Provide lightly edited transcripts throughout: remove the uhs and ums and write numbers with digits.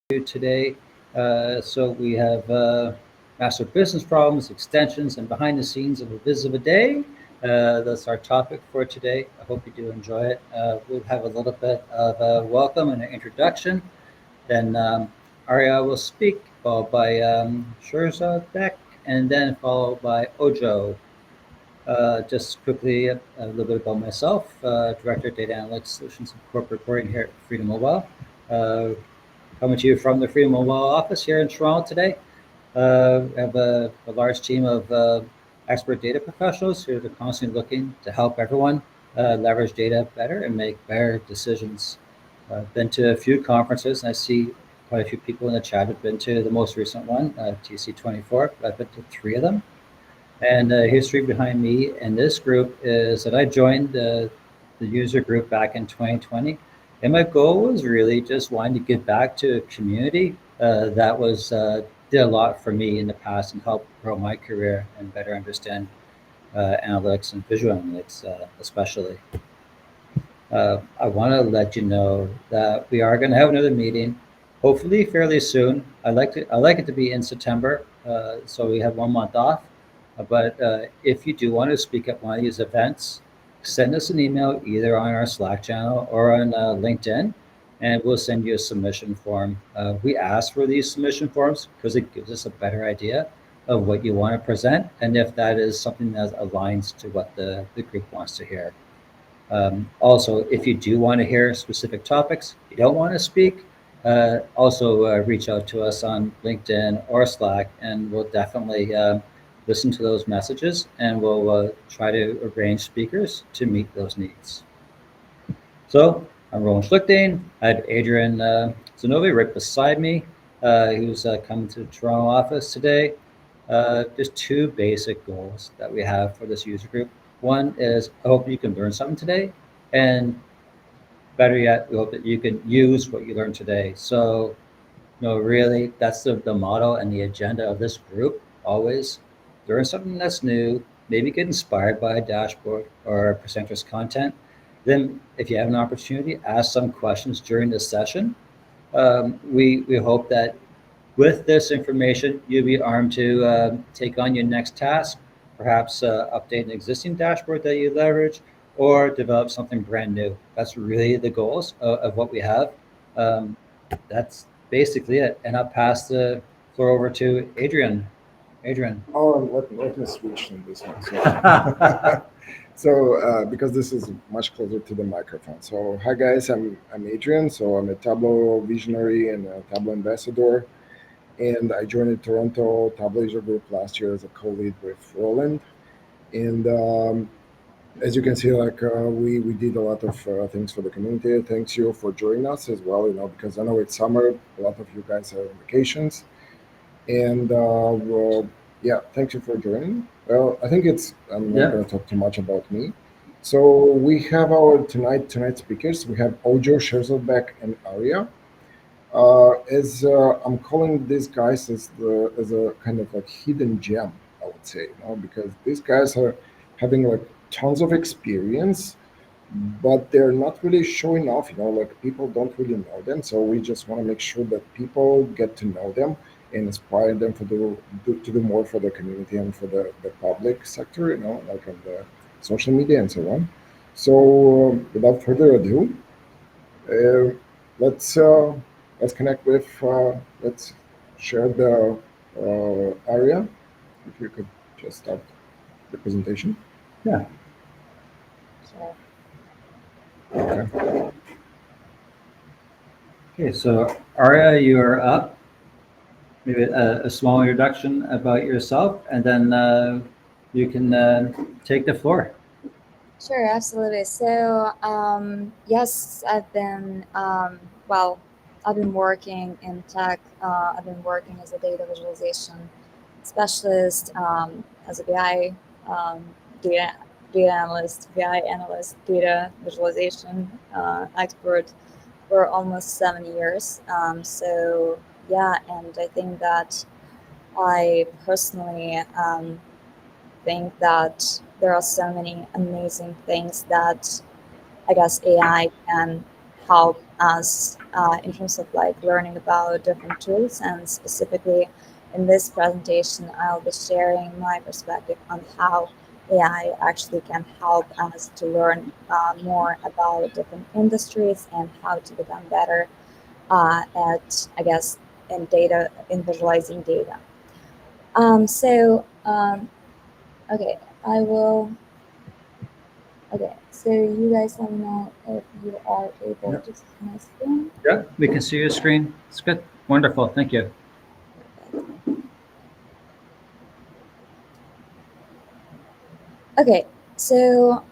today. So we have master business problems, extensions, and behind the scenes of a visit of a day. That's our topic for today. I hope you do enjoy it. We'll have a little bit of a welcome and an introduction. Then Aria will speak, followed by Sherza Beck, and then followed by Ojo. Just quickly, a little bit about myself, Director of Data Analytics Solutions and Corporate Reporting here at Freedom Mobile. Coming to you from the Freedom Mobile office here in Toronto today. We have a large team of expert data professionals who are constantly looking to help everyone leverage data better and make better decisions. I've been to a few conferences, and I see quite a few people in the chat have been to the most recent one, TC24. I've been to three of them. And the history behind me and this group is that I joined the user group back in 2020. And my goal was really just wanting to give back to a community that was did a lot for me in the past and helped grow my career and better understand analytics and visual analytics, especially. I want to let you know that we are going to have another meeting, hopefully fairly soon. I like it to be in September, so we have 1 month off. But if you do want to speak at one of these events, send us an email either on our Slack channel or on LinkedIn, and we'll send you a submission form. We ask for these submission forms because it gives us a better idea of what you want to present and if that is something that aligns to what the group wants to hear. Also, if you do want to hear specific topics, you don't want to speak, also reach out to us on LinkedIn or Slack, and we'll definitely listen to those messages, and we'll try to arrange speakers to meet those needs. So I'm Roland Schlichting. I have Adrian Zanovi right beside me, who's coming to the Toronto office today. Just two basic goals that we have for this user group. One is I hope you can learn something today, and better yet, we hope that you can use what you learned today. So, really, that's the motto and the agenda of this group always. Learn something that's new, maybe get inspired by a dashboard or a presenter's content. Then, if you have an opportunity, ask some questions during the session. We hope that with this information, you'll be armed to take on your next task, perhaps update an existing dashboard that you leverage, or develop something brand new. That's really the goals of what we have. That's basically it. And I'll pass the floor over to Adrian. Adrian. Oh, let me switch on this one. So, because this is much closer to the microphone. So, hi guys, I'm Adrian. So, I'm a Tableau visionary and a Tableau ambassador. And I joined the Toronto Tableau User Group last year as a co-lead with Roland. And as you can see, we did a lot of things for the community. Thanks you for joining us as well, because I know it's summer, a lot of you guys are on vacations. And yeah, thank you for joining. Well, I think I'm not going to talk too much about me. So we have our tonight speakers. We have Ojo, Sherzelbeck, and Aria. I'm calling these guys as a kind of like hidden gem, I would say, because these guys are having like tons of experience, but they're not really showing off. Like people don't really know them. So we just want to make sure that people get to know them and inspire them to do more for the community and for the public sector, like on the social media and so on. So without further ado, let's connect with, let's share the area. If you could just start the presentation. Yeah. Okay. Okay, so Aria, you are up. Maybe a small introduction about yourself, and then you can take the floor. Sure, absolutely. So yes, I've been I've been working in tech. I've been working as a data visualization specialist, as a BI data analyst, data visualization expert for almost 7 years. So yeah, and I think that I personally think that there are so many amazing things that I guess AI can help as in terms of like learning about different tools, and specifically in this presentation, I'll be sharing my perspective on how AI actually can help us to learn more about different industries and how to become better at, I guess, in visualizing data. Okay, I will. Okay, so you guys let me know if you are able to see my screen. Yeah, we can see your screen. It's good. Wonderful. Thank you. Okay, so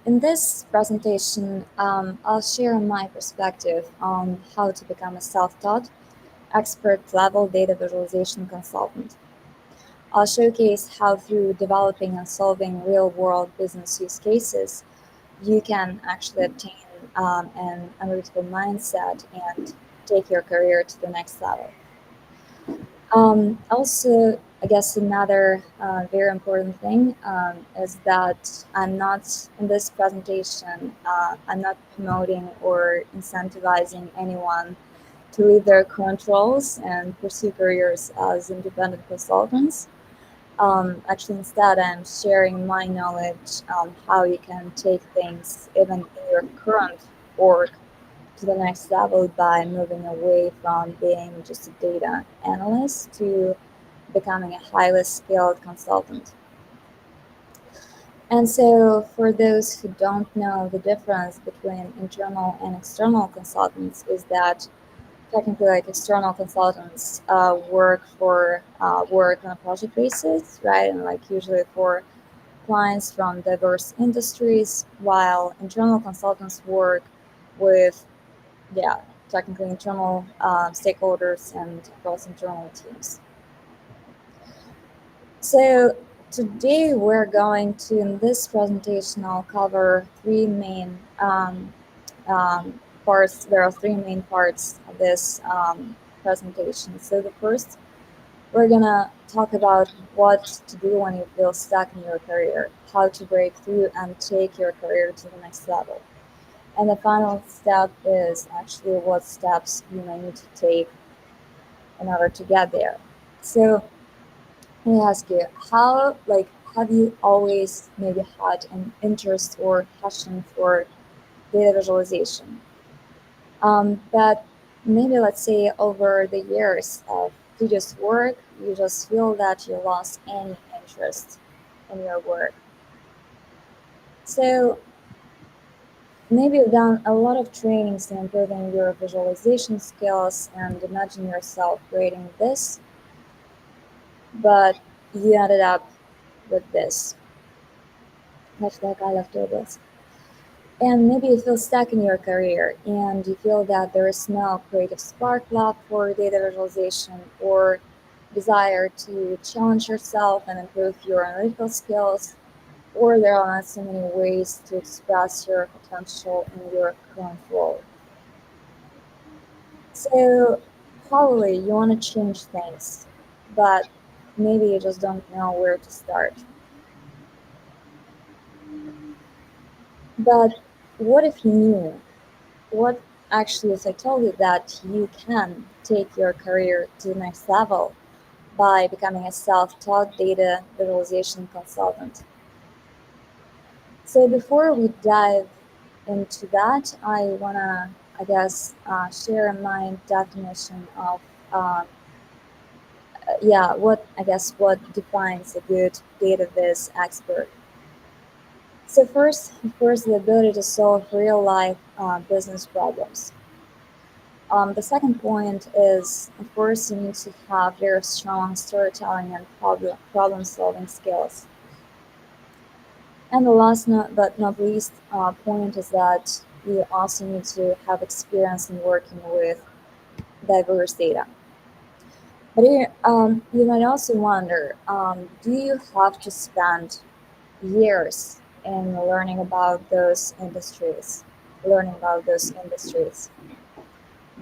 in this presentation, I'll share my perspective on how to become a self-taught, expert-level data visualization consultant. I'll showcase how through developing and solving real-world business use cases, you can actually obtain an analytical mindset and take your career to the next level. Also, I guess another very important thing is that I'm not, in this presentation, I'm not promoting or incentivizing anyone to leave their current roles and pursue careers as independent consultants. Actually, instead, I'm sharing my knowledge on how you can take things even in your current work to the next level by moving away from being just a data analyst to becoming a highly skilled consultant. And so for those who don't know, the difference between internal and external consultants is that technically like external consultants work on a project basis, right? And like usually for clients from diverse industries, while internal consultants work with technically internal stakeholders and across internal teams. So today we're going to, in this presentation, I'll cover three main parts. There are three main parts of this presentation. So the first, we're gonna talk about what to do when you feel stuck in your career, how to break through and take your career to the next level. And the final step is actually what steps you may need to take in order to get there. So let me ask you, have you always maybe had an interest or passion for data visualization? But maybe let's say over the years of tedious work, you just feel that you lost any interest in your work. So maybe you've done a lot of trainings in improving your visualization skills and imagine yourself creating this, but you ended up with this. Hashtag I love tables. And maybe you feel stuck in your career and you feel that there is no creative spark left for data visualization or desire to challenge yourself and improve your analytical skills, or there are not so many ways to express your potential in your current role. So probably you want to change things, but maybe you just don't know where to start. But what if you knew? What actually if I told you that you can take your career to the next level by becoming a self-taught data visualization consultant? So before we dive into that, I wanna, I guess, share my definition of what defines a good data viz expert. So first, of course, the ability to solve real-life business problems. The second point is, of course, you need to have very strong storytelling and problem-solving skills. And the last but not least point is that you also need to have experience in working with diverse data. But you might also wonder, do you have to spend years in learning about those industries?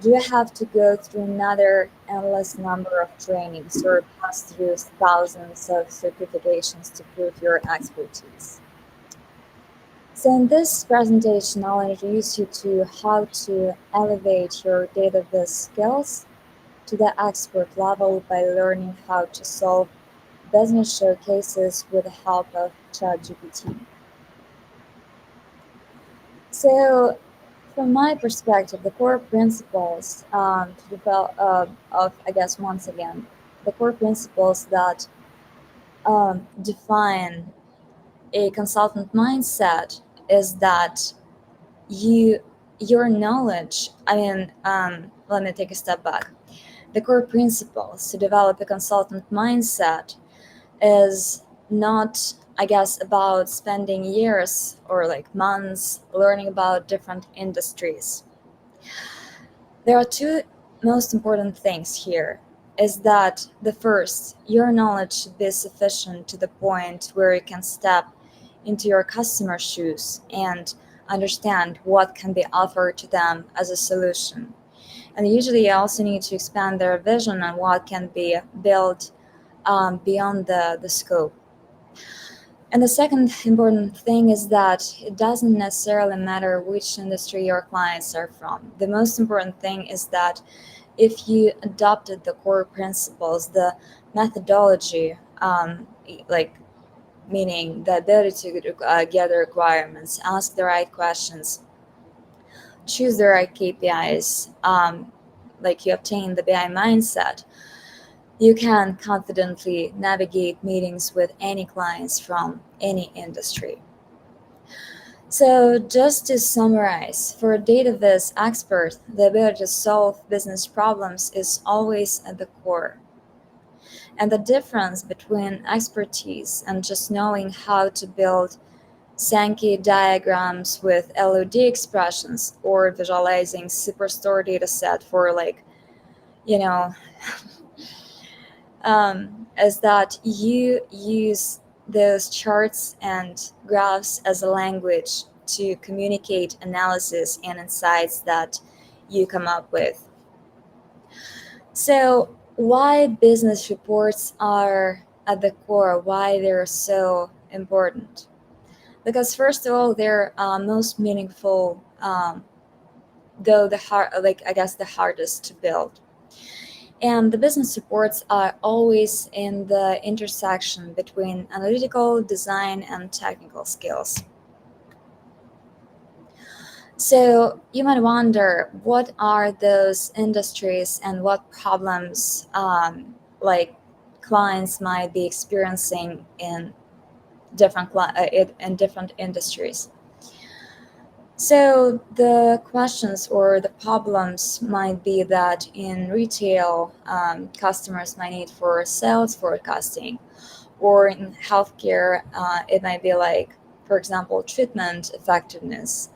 Do you have to go through another endless number of trainings or pass through thousands of certifications to prove your expertise? So in this presentation, I'll introduce you to how to elevate your data viz skills to the expert level by learning how to solve business showcases with the help of ChatGPT. So from my perspective, the core principles to develop of, I guess, once again, the core principles that define a consultant mindset is that your knowledge. Let me take a step back. The core principles to develop a consultant mindset is not, I guess, about spending years or like months learning about different industries. There are two most important things here. Is that the first, your knowledge should be sufficient to the point where you can step into your customer's shoes and understand what can be offered to them as a solution. And usually you also need to expand their vision on what can be built beyond the scope. And the second important thing is that it doesn't necessarily matter which industry your clients are from. The most important thing is that if you adopted the core principles, the methodology, like meaning the ability to gather requirements, ask the right questions, choose the right KPIs, like you obtain the BI mindset, you can confidently navigate meetings with any clients from any industry. So just to summarize, for a data viz expert, the ability to solve business problems is always at the core. And the difference between expertise and just knowing how to build Sankey diagrams with LOD expressions or visualizing superstore data set for is that you use those charts and graphs as a language to communicate analysis and insights that you come up with. So why business reports are at the core, why they're so important? Because first of all, they're most meaningful, though the hardest to build. And the business reports are always in the intersection between analytical, design, and technical skills. So you might wonder, what are those industries and what problems clients might be experiencing in different industries? So the questions or the problems might be that in retail, customers might need for sales forecasting, or in healthcare, it might be like, for example, treatment effectiveness.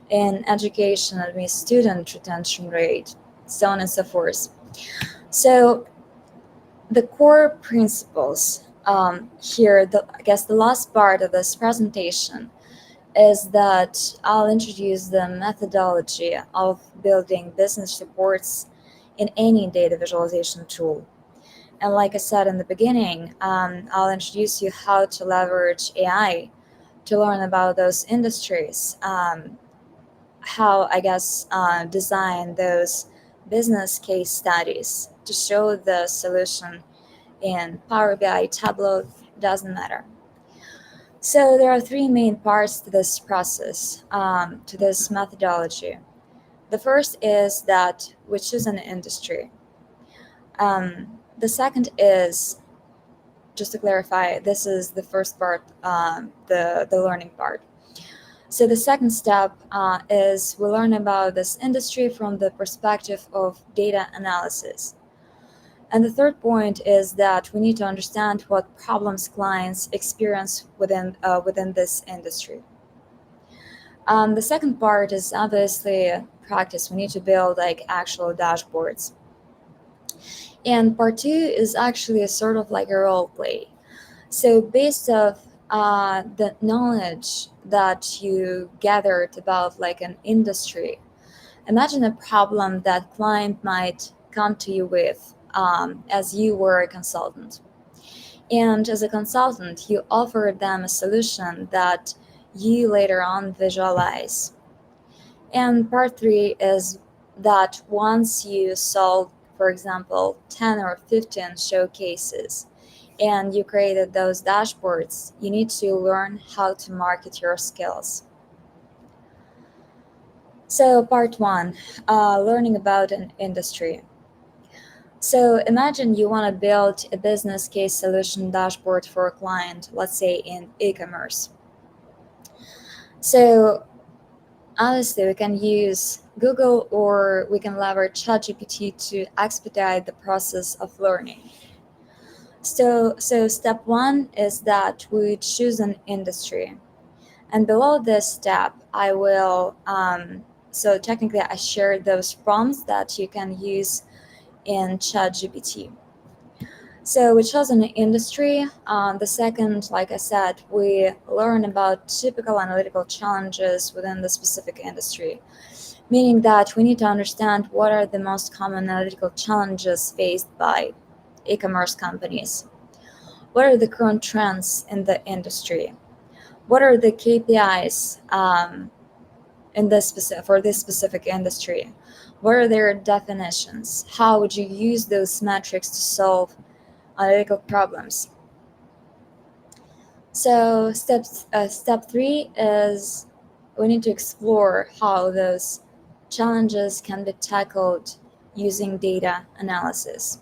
In education, it means student retention rate, so on and so forth. So the core principles here, I guess the last part of this presentation is that I'll introduce the methodology of building business reports in any data visualization tool. And like I said in the beginning, I'll introduce you how to leverage AI to learn about those industries, how, design those business case studies to show the solution in Power BI, Tableau, doesn't matter. So there are three main parts to this process, to this methodology. The first is that we choose an industry. The second is, just to clarify, this is the first part, the learning part. So the second step is we learn about this industry from the perspective of data analysis. And the third point is that we need to understand what problems clients experience within this industry. The second part is obviously practice. We need to build like actual dashboards. And part two is actually a sort of like a role play. So based off the knowledge that you gathered about like an industry, imagine a problem that client might come to you with as you were a consultant. And as a consultant, you offer them a solution that you later on visualize. And part 3 is that once you solve, for example, 10 or 15 showcases and you created those dashboards, you need to learn how to market your skills. So part 1, learning about an industry. So imagine you want to build a business case solution dashboard for a client, let's say in e-commerce. So honestly, we can use Google or we can leverage ChatGPT to expedite the process of learning. So step 1 is that we choose an industry. And below this step, I will, so technically I shared those prompts that you can use in ChatGPT. So we chose an industry. The second, like I said, we learn about typical analytical challenges within the specific industry, meaning that we need to understand what are the most common analytical challenges faced by e-commerce companies. What are the current trends in the industry? What are the KPIs for this specific industry? What are their definitions? How would you use those metrics to solve analytical problems? So step 3 is we need to explore how those challenges can be tackled using data analysis.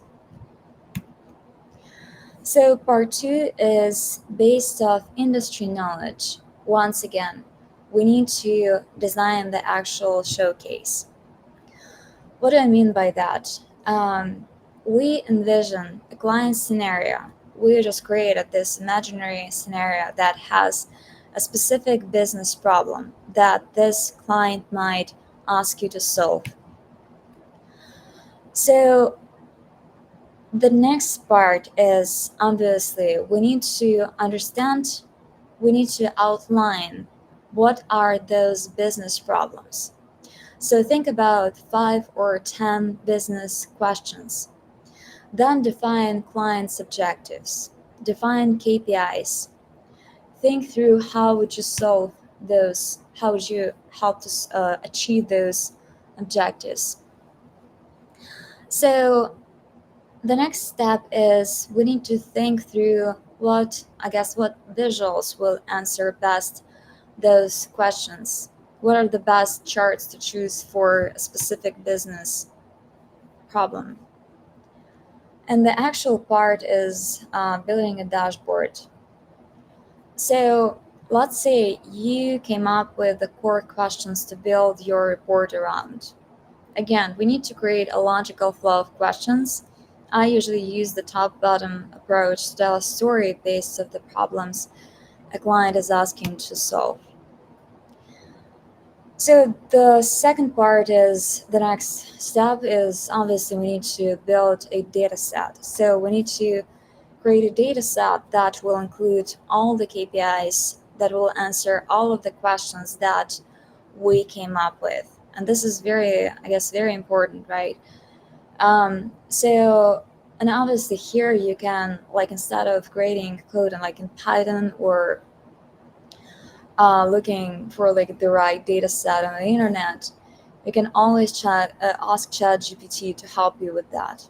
So part 2 is based off industry knowledge. Once again, we need to design the actual showcase. What do I mean by that? We envision a client scenario. We just created this imaginary scenario that has a specific business problem that this client might ask you to solve. So the next part is obviously we need to understand, we need to outline what are those business problems. So think about 5 or 10 business questions. Then define client's objectives, define KPIs. Think through how would you solve those, how would you help to achieve those objectives. So the next step is we need to think through what visuals will answer best those questions. What are the best charts to choose for a specific business problem? And the actual part is building a dashboard. So let's say you came up with the core questions to build your report around. Again, we need to create a logical flow of questions. I usually use the top-bottom approach to tell a story based on the problems a client is asking to solve. So the second part is the next step is obviously we need to build a data set. So we need to create a data set that will include all the KPIs that will answer all of the questions that we came up with. And this is very important, right? And obviously here you can, like, instead of creating code in Python or looking for the right data set on the internet, you can always ask ChatGPT to help you with that.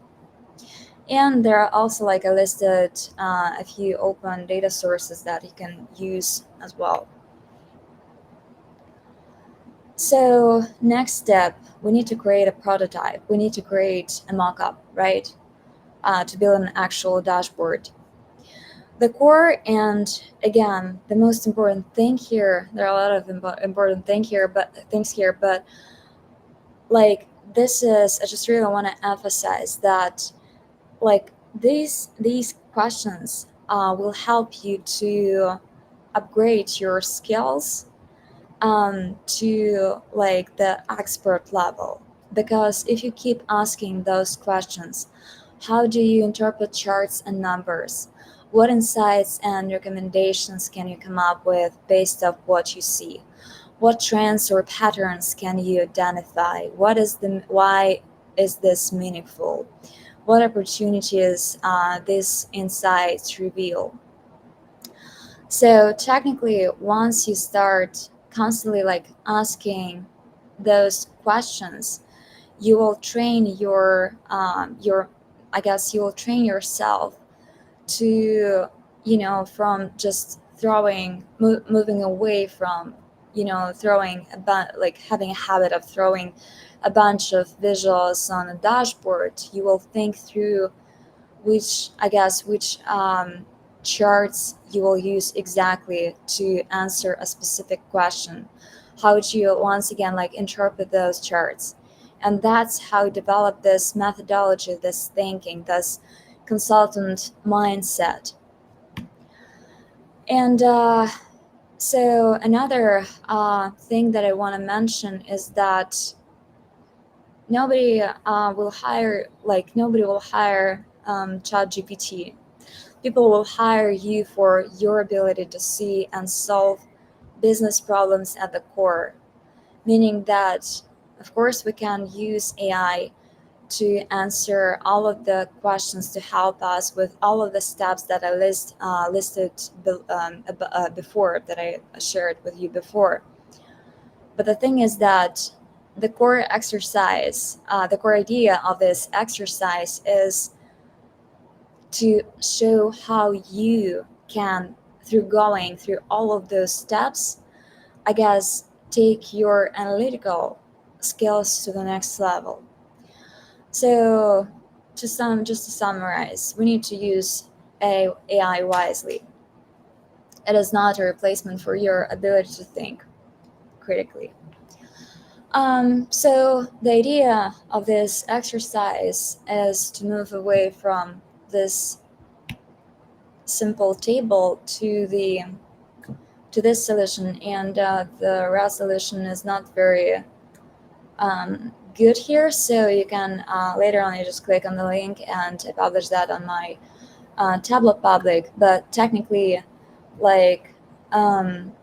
And there are also I listed a few open data sources that you can use as well. So next step, we need to create a prototype. We need to create a mock-up, right? To build an actual dashboard. The core, and again, the most important thing here, there are a lot of important things here, but this is, I just really want to emphasize that these questions will help you to upgrade your skills to the expert level. Because if you keep asking those questions, how do you interpret charts and numbers? What insights and recommendations can you come up with based off what you see? What trends or patterns can you identify? Why is this meaningful? What opportunities these insights reveal? So technically, once you start constantly like asking those questions, you will train your I guess you will train yourself to, from just moving away from, throwing like having a habit of throwing a bunch of visuals on a dashboard. You will think through which charts you will use exactly to answer a specific question. How would you once again like interpret those charts? And that's how you develop this methodology, this thinking, this consultant mindset. And so another thing that I want to mention is that nobody will hire ChatGPT. People will hire you for your ability to see and solve business problems at the core, meaning that, of course, we can use AI to answer all of the questions to help us with all of the steps that I listed before, that I shared with you before. But the thing is that the core idea of this exercise is to show how you can, through going through all of those steps, I guess, take your analytical skills to the next level. So just to summarize, we need to use AI wisely. It is not a replacement for your ability to think critically. So the idea of this exercise is to move away from this simple table to this solution, and the resolution is not very good here, so you can later on you just click on the link and I publish that on my Tableau Public. But technically, like on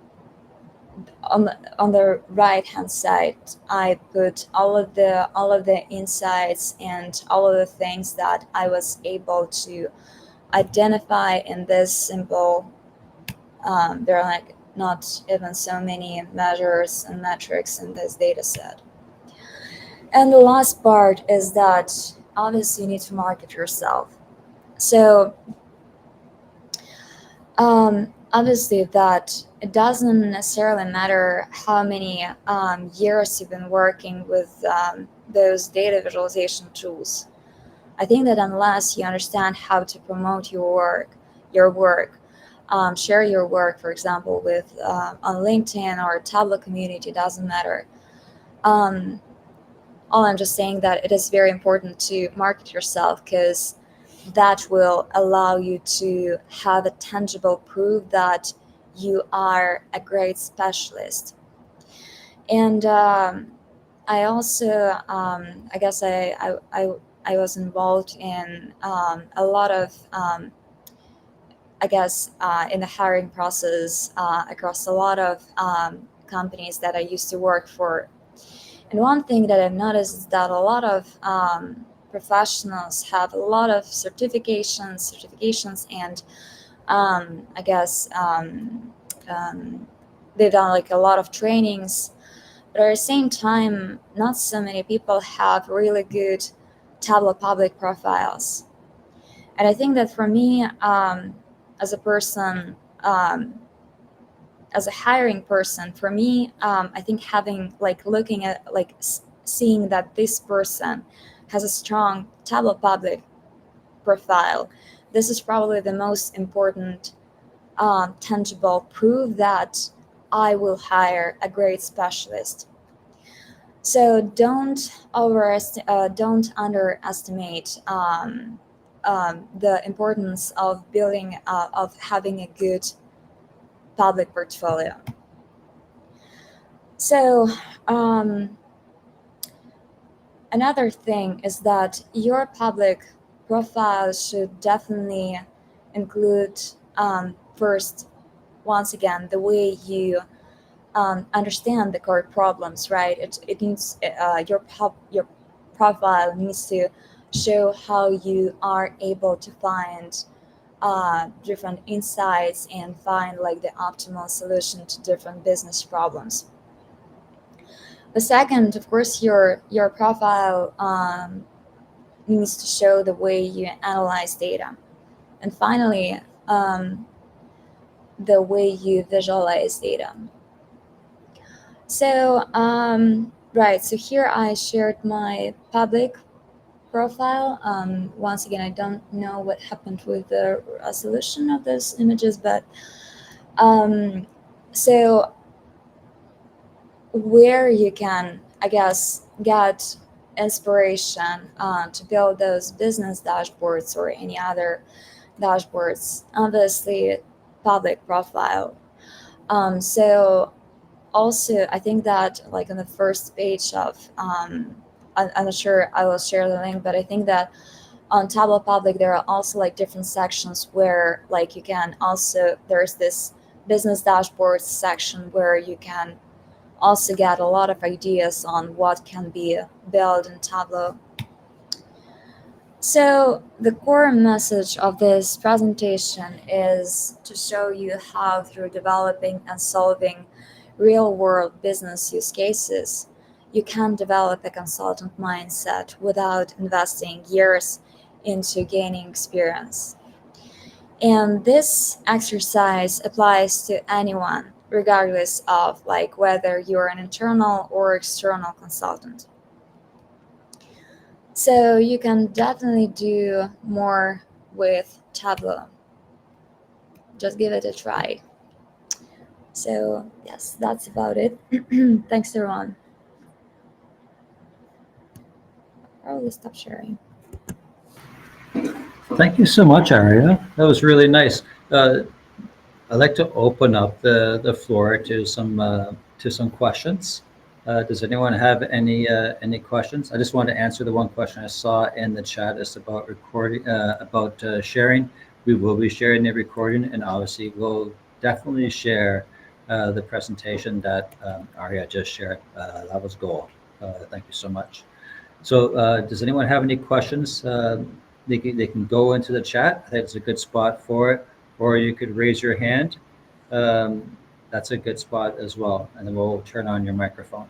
the right hand side, I put all of the insights and all of the things that I was able to identify in this simple. There are like not even so many measures and metrics in this data set. And the last part is that obviously you need to market yourself. So obviously that it doesn't necessarily matter how many years you've been working with those data visualization tools. I think that unless you understand how to promote your work, share your work, for example, with on LinkedIn or Tableau community, doesn't matter. All I'm just saying that it is very important to market yourself, because that will allow you to have a tangible proof that you are a great specialist. And I also, I guess I was involved in a lot of, in the hiring process across a lot of companies that I used to work for. And one thing that I've noticed is that a lot of professionals have a lot of certifications, and they've done like a lot of trainings. But at the same time, not so many people have really good Tableau Public profiles. And I think that for me, as a person, as a hiring person, for me, I think having looking at seeing that this person has a strong Tableau Public profile, this is probably the most important tangible proof that I will hire a great specialist. So don't underestimate the importance of having a good public portfolio. So another thing is that your public profile should definitely include first, once again, the way you understand the core problems, right? It needs your profile needs to show how you are able to find different insights and find like the optimal solution to different business problems. The second, of course, your profile needs to show the way you analyze data. And finally, the way you visualize data. So, right, so here I shared my public profile. Once again, I don't know what happened with the resolution of those images, but so where you can, I guess, get inspiration to build those business dashboards or any other dashboards, obviously public profile. So also I think that like on the first page of I'm not sure I will share the link, but I think that on Tableau Public there are also like different sections where like you can also, there's this business dashboards section where you can also get a lot of ideas on what can be built in Tableau. So the core message of this presentation is to show you how through developing and solving real-world business use cases, you can develop a consultant mindset without investing years into gaining experience. And this exercise applies to anyone, regardless of like whether you're an internal or external consultant. So you can definitely do more with Tableau. Just give it a try. So yes, that's about it. Thanks everyone. I will stop sharing. Thank you so much, Aria. That was really nice. I'd like to open up the floor to some questions. Does anyone have any questions? I just want to answer the one question I saw in the chat. It's about recording, about sharing. We will be sharing the recording, and obviously we'll definitely share the presentation that Aria just shared. That was gold. Thank you so much. So does anyone have any questions? They can go into the chat. I think it's a good spot for it, or you could raise your hand. That's a good spot as well, and then we'll turn on your microphone.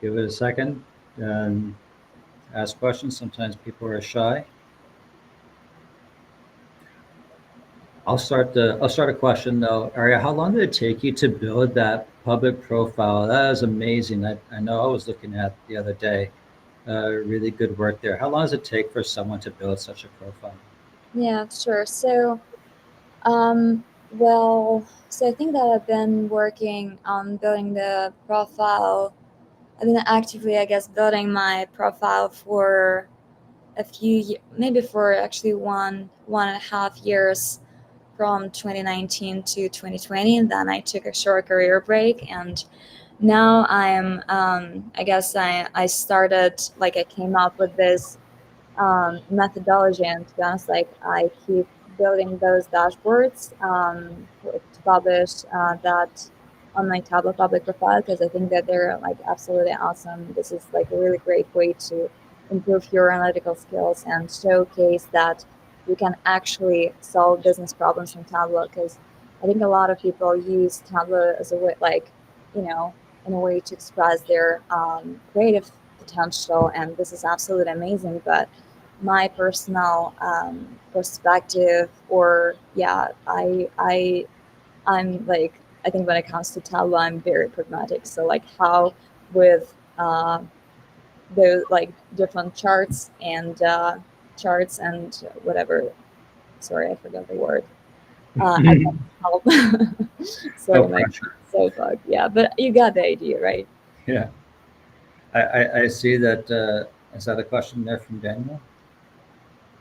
Give it a second and ask questions. Sometimes people are shy. I'll start a question though. Aria, how long did it take you to build that public profile? That is amazing. I know I was looking at the other day. Really good work there. How long does it take for someone to build such a profile? Yeah, sure. So, so I think that I've been working on building the profile. I've been actively, I guess, building my profile for a few, maybe for actually one and a half years, from 2019 to 2020. And then I took a short career break, and now I'm, I guess I started, like I came up with this methodology, and to be honest, like I keep building those dashboards to publish that on my Tableau Public profile, because I think that they're like absolutely awesome. This is like a really great way to improve your analytical skills and showcase that you can actually solve business problems from Tableau, because I think a lot of people use Tableau as a way, like, you know, in a way to express their creative potential, and this is absolutely amazing. But my personal perspective, or yeah, I'm like, I think when it comes to Tableau, I'm very pragmatic. So like how with the like different charts and whatever. Sorry, I forgot the word. I can't help. Sorry, my so bugged. Yeah, but you got the idea, right? Yeah. I see that. Is that a question there from Daniel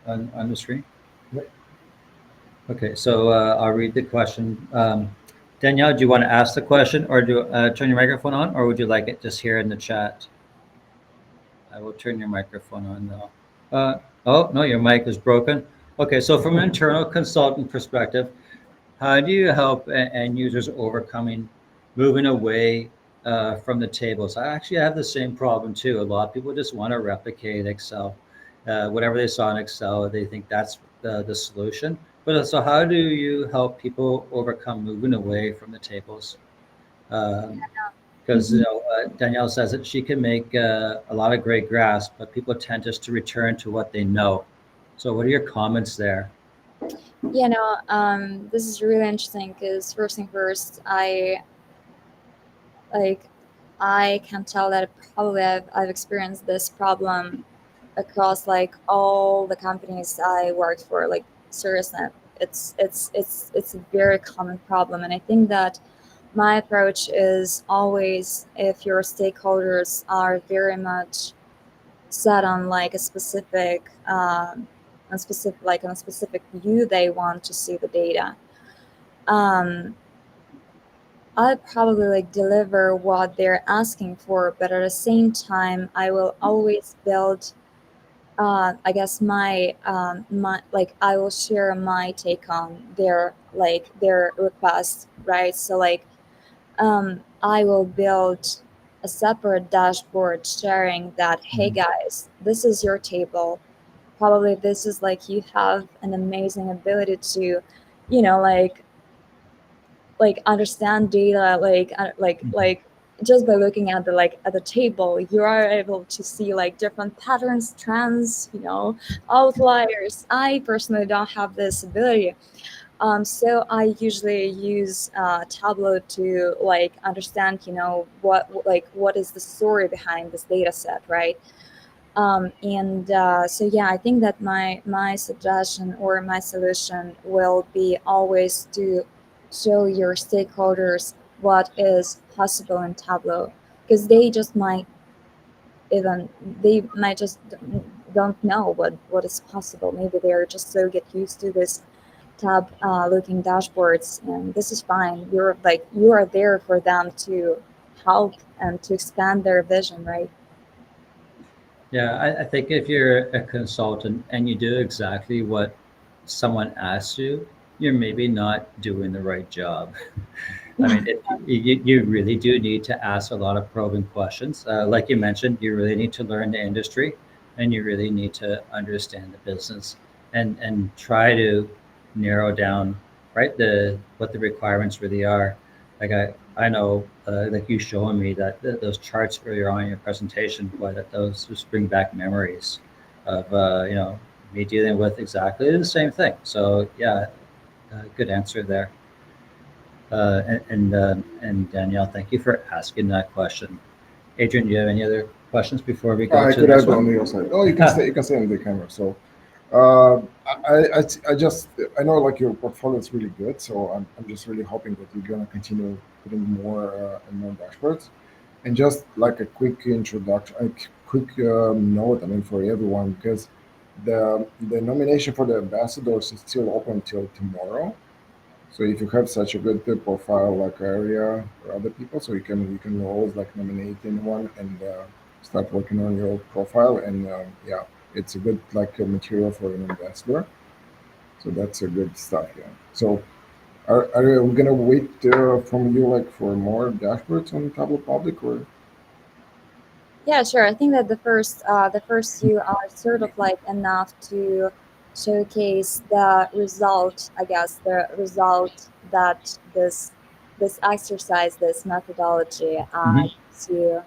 on the screen? Okay, so I'll read the question. Danielle, do you want to ask the question, or do turn your microphone on, or would you like it just here in the chat? I will turn your microphone on now. Oh, no, your mic is broken. Okay, so from an internal consultant perspective, how do you help end users moving away from the tables. I actually have the same problem too. A lot of people just want to replicate Excel. Whatever they saw in Excel, they think that's the solution. But so how do you help people overcome moving away from the tables? Because Danielle says that she can make a lot of great graphs, but people tend just to return to what they know. So what are your comments there? This is really interesting because first thing first, I can tell that probably I've experienced this problem across like all the companies I worked for. Like seriously, it's a very common problem, and I think that my approach is always, if your stakeholders are very much set on like a specific view they want to see the data, I'll probably like deliver what they're asking for, but at the same time I will always build I guess my I will share my take on their request, right? So like I will build a separate dashboard sharing that, hey guys, this is your table. Probably this is like, you have an amazing ability to, you know, understand data, just by looking at the table, you are able to see like different patterns, trends, outliers. I personally don't have this ability. So I usually use Tableau to like understand, what is the story behind this data set, right? So yeah, I think that my suggestion or my solution will be always to show your stakeholders what is possible in Tableau, because they might just don't know what is possible. Maybe they're just so get used to this tab looking dashboards, and this is fine. You are there for them to help and to expand their vision, right? Yeah, I think if you're a consultant and you do exactly what someone asks you, you're maybe not doing the right job. I mean, you really do need to ask a lot of probing questions. Like you mentioned, you really need to learn the industry, and you really need to understand the business, and try to narrow down, right, the what the requirements really are. Like I know, like you showing me that those charts earlier on in your presentation, boy, that those just bring back memories of me dealing with exactly the same thing. So yeah, good answer there. And Danielle, thank you for asking that question. Adrian, do you have any other questions before we go I to the could next have on one? your side. Oh, you can stay on the camera. So, uh, I know like your portfolio is really good. So I'm just really hoping that you're gonna continue putting more and more dashboards. And just like a quick introduction, a quick note, I mean, for everyone, because the nomination for the ambassadors is still open till tomorrow. So if you have such a good profile like Aria or other people, so you can always like nominate anyone and start working on your profile. And yeah, it's a good like material for an ambassador. So that's a good stuff. Yeah. So are we gonna wait from you like for more dashboards on Tableau Public or? Yeah, sure. I think that the first few are sort of like enough to showcase the result, I guess, the result that this exercise, this methodology Mhm. gives you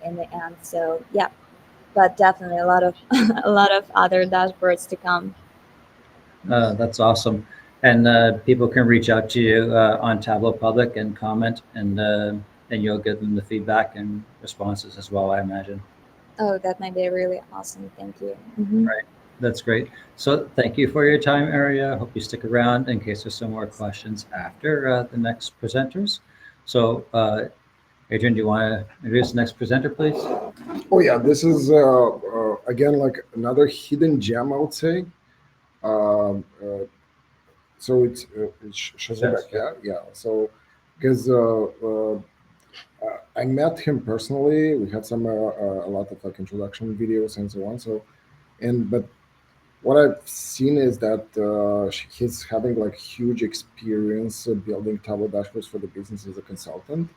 in the end. So yeah, but definitely a lot of a lot of other dashboards to come. That's awesome. And people can reach out to you on Tableau Public and comment, and you'll give them the feedback and responses as well, I imagine. Oh, that might be really awesome. Thank you. Hmm. Right. That's great. So thank you for your time, Aria. Hope you stick around in case there's some more questions after the next presenters. So, Adrian, do you want to introduce the next presenter, please? Oh yeah, this is again like another hidden gem, I would say. Um, uh, so it's Shazubek, Yes. yeah, yeah. So because I met him personally, we had a lot of like introduction videos and so on. So but what I've seen is that he's having like huge experience building Tableau dashboards for the business as a consultant,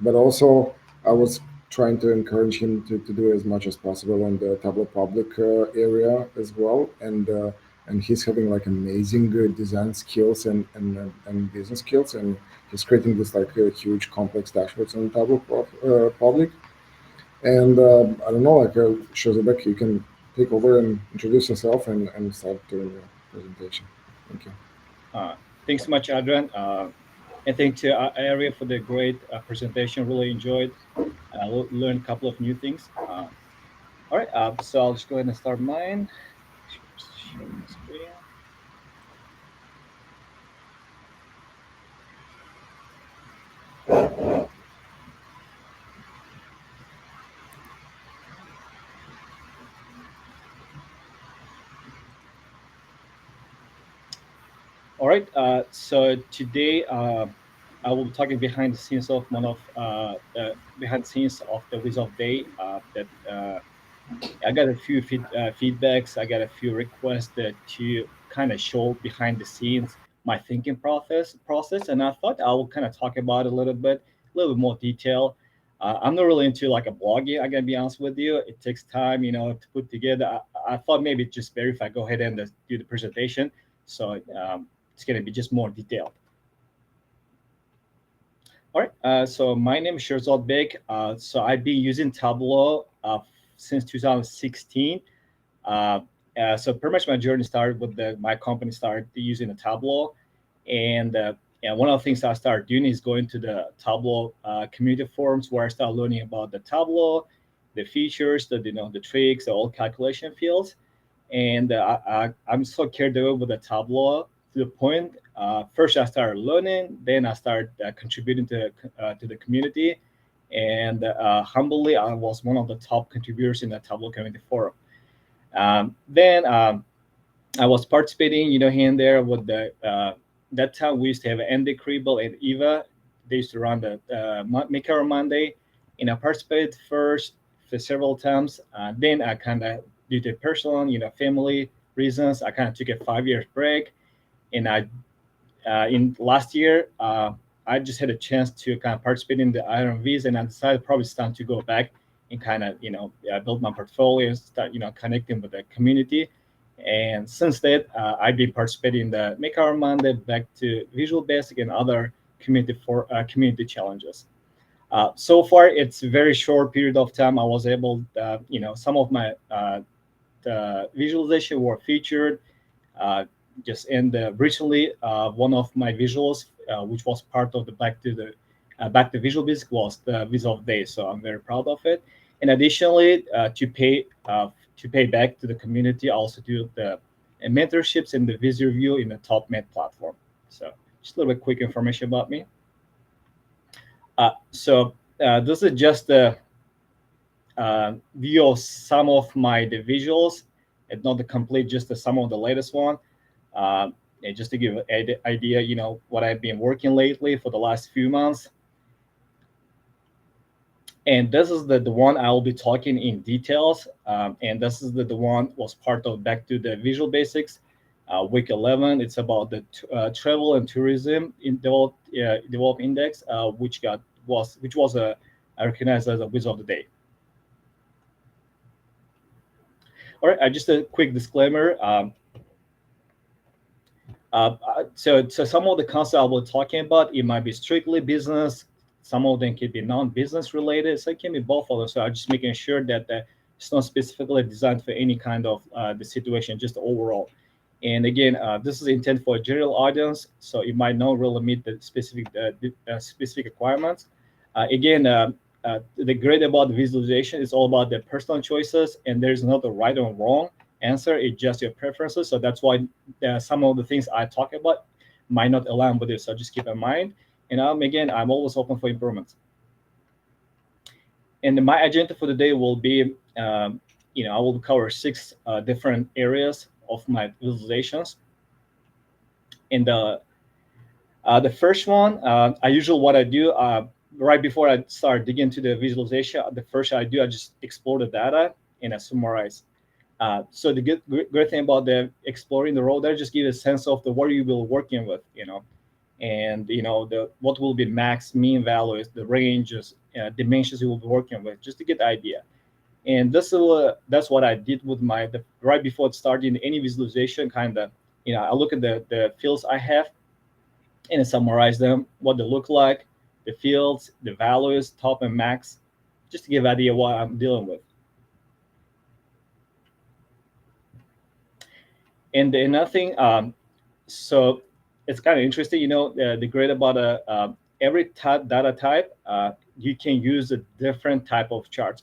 but also I was trying to encourage him to do as much as possible in the Tableau Public area as well, and he's having like amazing design skills and business skills, and he's creating this like huge complex dashboards on Tableau Public. And I don't know, like Shazabek, you can take over and introduce yourself and start doing your presentation. Thank you. Thanks so much, Adrian. And thanks to Aria for the great presentation. Really enjoyed. Learned a couple of new things. All right, so I'll just go ahead and start mine. Sharing the screen. All right, so today I will be talking behind the scenes of one of behind the scenes of the Wizard of Day that I got a few feedbacks. I got a few requests to kind of show behind the scenes my thinking process, and I thought I will kind of talk about it a little bit more detail. I'm not really into like a blogging. I gotta be honest with you. It takes time, to put together. I thought maybe it's just better if I go ahead and do the presentation. So it's gonna be just more detailed. All right. So my name is Shirzad Beg. So I've been using Tableau since 2016. So pretty much my journey started with my company started using the Tableau, and one of the things I started doing is going to the Tableau community forums where I started learning about the Tableau, the features, the tricks, the old calculation fields, and I'm so carried away with the Tableau to the point. First, I started learning, then I started contributing to the community, and humbly, I was one of the top contributors in the Tableau community forum. Then I was participating, here and there with that time we used to have Andy Kriebel and Eva. They used to run the Maker Monday, and I participated first for several times. Then I kind of, due to personal, family reasons, I kind of took a 5 year break, and I in last year. I just had a chance to kind of participate in the IRMVs, and I decided probably it's time to go back and kind of, build my portfolio and start, connecting with the community. And since that, I've been participating in the Make Our Monday, back to Visual Basic and other community challenges. So far, it's a very short period of time. I was able, some of my the visualization were featured. Just in the recently, one of my visuals, which was part of the back to Visual Basic, was the Visual of Day. So I'm very proud of it. And additionally, to pay back to the community, I also do the mentorships and the Visual Review in the Top Med platform. So just a little bit quick information about me. So this is just a view of some of the visuals, and not the complete, just some of the latest one. And just to give an idea, what I've been working lately for the last few months. And this is the one I will be talking in details. And this is the one was part of Back to the Visual Basics, week 11. It's about the travel and tourism in develop index, which was recognized as a Wizard of the Day. All right, just a quick disclaimer. So some of the concepts I will be talking about, it might be strictly business. Some of them can be non-business related. So it can be both of them. So I'm just making sure that it's not specifically designed for any kind of the situation, just overall. And again, this is intended for a general audience, so it might not really meet the specific requirements. Again, the great about the visualization is all about the personal choices, and there's not a right or wrong answer. It's just your preferences. So that's why some of the things I talk about might not align with this. So just keep in mind. And again, I'm always open for improvements. And my agenda for the day will be, I will cover 6 different areas of my visualizations. And the first one, what I do right before I start digging into the visualization, the first I just explore the data and I summarize. So the great thing about the exploring the role there, just give a sense of what you will working with, and what will be max, mean values, the ranges, dimensions you will be working with, just to get the idea. And that's what I did with right before starting any visualization. Kind of, I look at the fields I have and I summarize them, what they look like, the fields, the values, top and max, just to give an idea what I'm dealing with. And another thing, so it's kind of interesting, the great about every data type, you can use a different type of chart.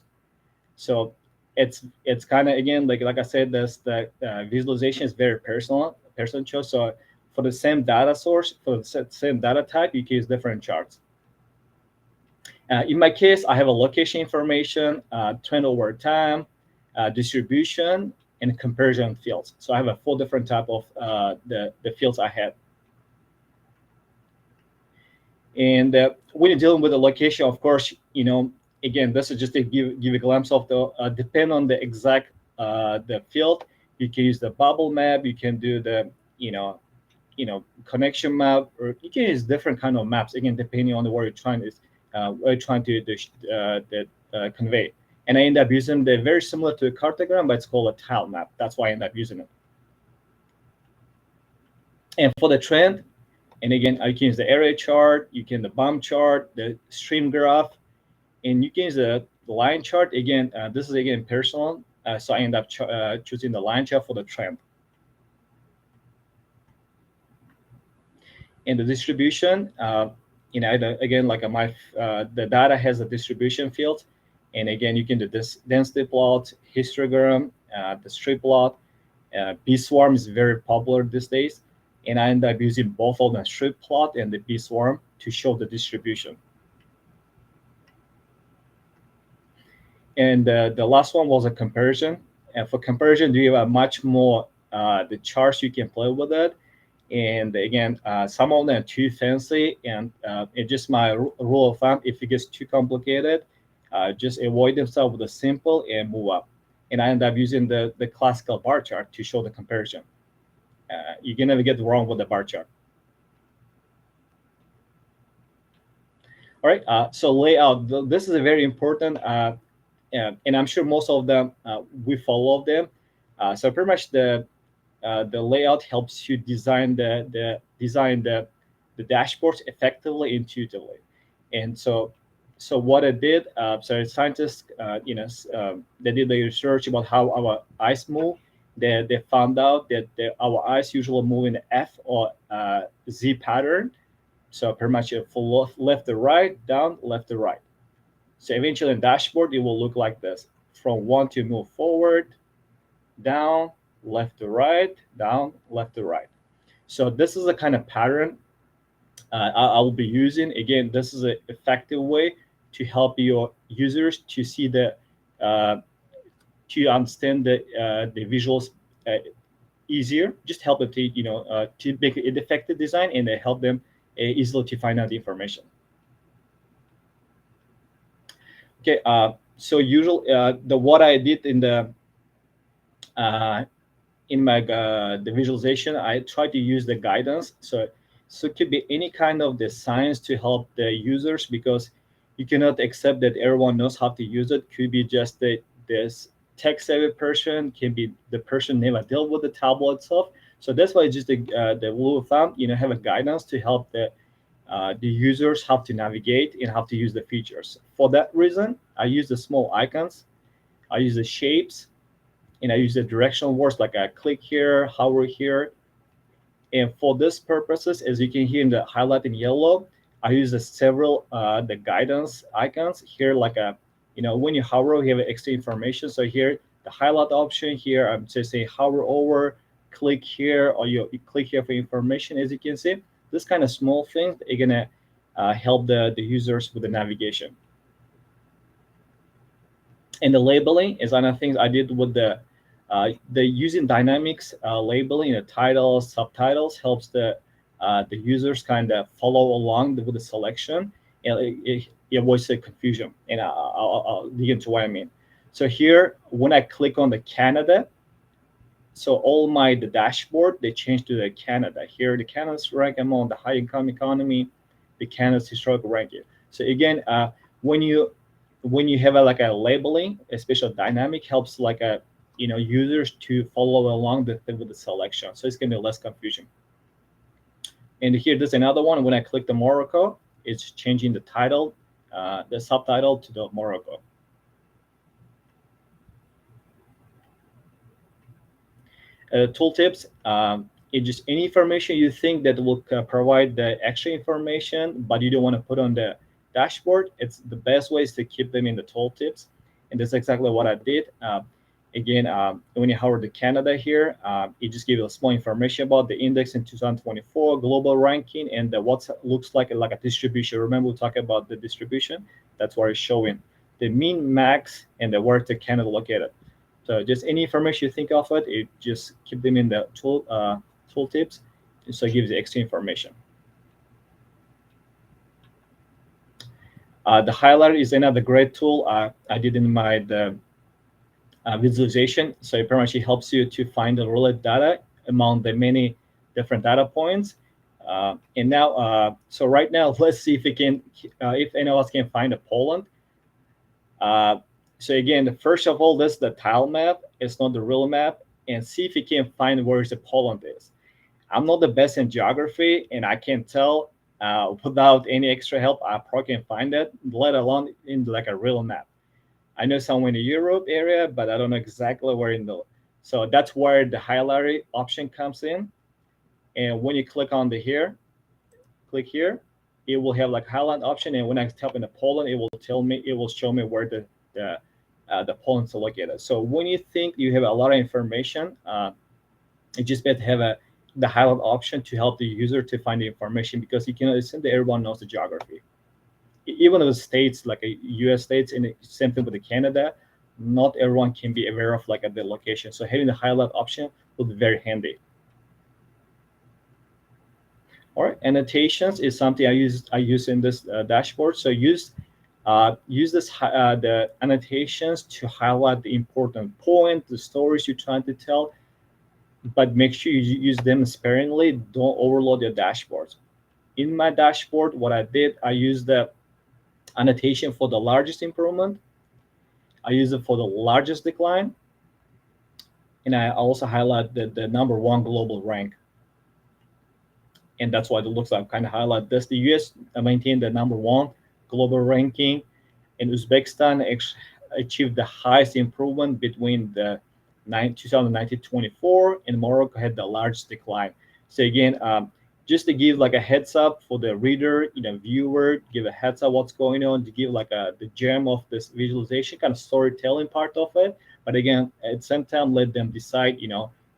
So it's kind of, again, like I said, the visualization is very personal choice. So for the same data source, for the same data type, you can use different charts. In my case, I have a location information, trend over time, distribution, and comparison fields. So I have a 4 different type of the fields I had. And when you're dealing with the location, of course, again, this is just to give a glimpse of the depend on the exact the field. You can use the bubble map. You can do the connection map, or you can use different kind of maps, again, depending on what you're trying to convey. And I end up using the very similar to a cartogram, but it's called a tile map. That's why I end up using it. And for the trend, and again, I can use the area chart, you can the BOM chart, the stream graph, and you can use the line chart. Again, this is again personal, so I end up choosing the line chart for the trend. And the distribution, again, like the data has a distribution field, and again, you can do this density plot, histogram, the strip plot. B-swarm is very popular these days, and I end up using both of the strip plot and the B-swarm to show the distribution. And the last one was a comparison. And for comparison, you have much more the charts you can play with it. And again, some of them are too fancy, and it's just my rule of thumb. If it gets too complicated, just avoid themselves with the simple and move up. And I end up using the classical bar chart to show the comparison. You can never get wrong with the bar chart. All right, so layout. This is a very important, and I'm sure most of them we follow them. So pretty much the layout helps you design the dashboards effectively, intuitively. And so what I did, so scientists, they did the research about how our eyes move. They found out that our eyes usually move in the F or Z pattern. So pretty much from left to right, down, left to right. So eventually in dashboard, it will look like this. From 1 to move forward, down, left to right, down, left to right. So this is the kind of pattern I will be using. Again, this is an effective way to help your users to see to understand the visuals easier. Just help them to make an effective design, and help them easily to find out the information. Okay, so usually what I did in my the visualization, I try to use the guidance. So it could be any kind of the science to help the users, because you cannot accept that everyone knows how to use it. Could be just this tech-savvy person, can be the person never dealt with the Tableau itself. So that's why just the rule of thumb, have a guidance to help the users how to navigate and how to use the features. For that reason, I use the small icons, I use the shapes, and I use the directional words like I click here, hover here. And for this purposes, as you can hear in the highlight in yellow, I use several the guidance icons here, like when you hover, you have extra information. So here, the highlight option here, I'm just saying hover over, click here, or you click here for information. As you can see, this kind of small things are gonna help the users with the navigation. And the labeling is another thing I did with the using dynamics labeling, the titles, subtitles helps the users kind of follow along with the selection, and it avoids the confusion. And I'll dig into what I mean. So here, when I click on the Canada, so all the dashboard, they changed to the Canada. Here, the Canada's rank among the high income economy, the Canada's historical ranking. So again, when you have like a labeling, especially dynamic, helps like users to follow along with the selection. So it's gonna be less confusion. And here, there's another one. When I click the Morocco, it's changing the title, the subtitle to the Morocco. Tooltips, it's just any information you think that will provide the extra information, but you don't want to put on the dashboard. It's the best way is to keep them in the tooltips, and that's exactly what I did. Again, when you hover the Canada here, it just gives you a small information about the index in 2024, global ranking, and what looks like a distribution. Remember, we talked about the distribution. That's where it's showing the mean, max, and where the Canada located. So just any information you think of it just keep them in the tooltips, so it gives you extra information. The highlighter is another great tool. I did in my visualization. So it pretty much helps you to find the related data among the many different data points. And now, so right now, let's see if we can, if any of us can find a Poland. So again, first of all, this is the tile map. It's not the real map. And see if you can find where the Poland is. I'm not the best in geography, and I can tell without any extra help, I probably can find it, let alone in like a real map. I know somewhere in the Europe area, but I don't know exactly where in the. So that's where the highlighter option comes in. And when you click on click here, it will have like highlight option. And when I type in the Poland, it will show me where the Poland's located. So when you think you have a lot of information, it just better to have the highlight option to help the user to find the information, because you can assume that everyone knows the geography. Even the states, like US states, and same thing with the Canada, not everyone can be aware of like the location. So having the highlight option will be very handy. All right, annotations is something I use in this dashboard. So use the annotations to highlight the important point, the stories you're trying to tell, but make sure you use them sparingly. Don't overload your dashboards. In my dashboard, what I did, I used the annotation for the largest improvement. I use it for the largest decline. And I also highlight the #1 global rank. And that's why it looks like I kind of highlight this. The US maintained the #1 global ranking, and Uzbekistan achieved the highest improvement between the 2019-24, and Morocco had the largest decline. So again, just to give like a heads up for the reader, viewer, give a heads up what's going on, to give like the gem of this visualization, kind of storytelling part of it. But again, at the same time, let them decide,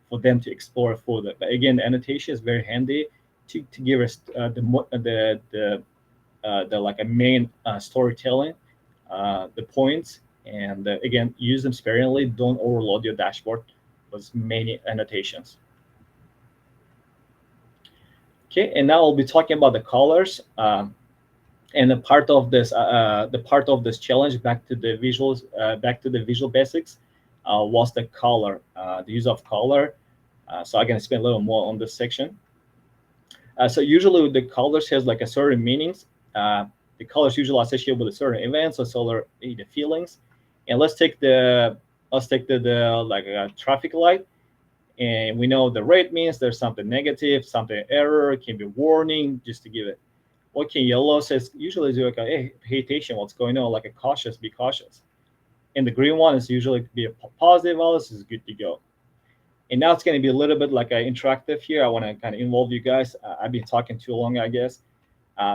for them to explore further. But again, the annotation is very handy to give us the like a main storytelling, the points, and again, use them sparingly. Don't overload your dashboard with many annotations. Okay, and now I'll be talking about the colors, and the part of this challenge, back to the visuals, back to the visual basics, was the color, the use of color. So I'm gonna spend a little more on this section. So usually the colors has like a certain meanings. The colors usually associated with a certain events or the feelings. And let's take the like a traffic light, and we know the red means there's something negative, something error, it can be warning, just to give it. Okay, yellow says usually like hey, pay attention, what's going on, like a cautious, be cautious. And the green one is usually be a positive, all this is good to go. And now it's going to be a little bit like interactive here. I want to kind of involve you guys. I've been talking too long, I guess.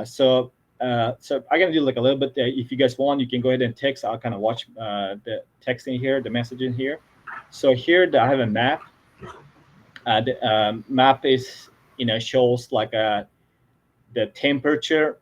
So I'm going to do like a little bit. If you guys want, you can go ahead and text. I'll kind of watch the text in here, the message in here. So here I have a map. The map is, shows like the temperature,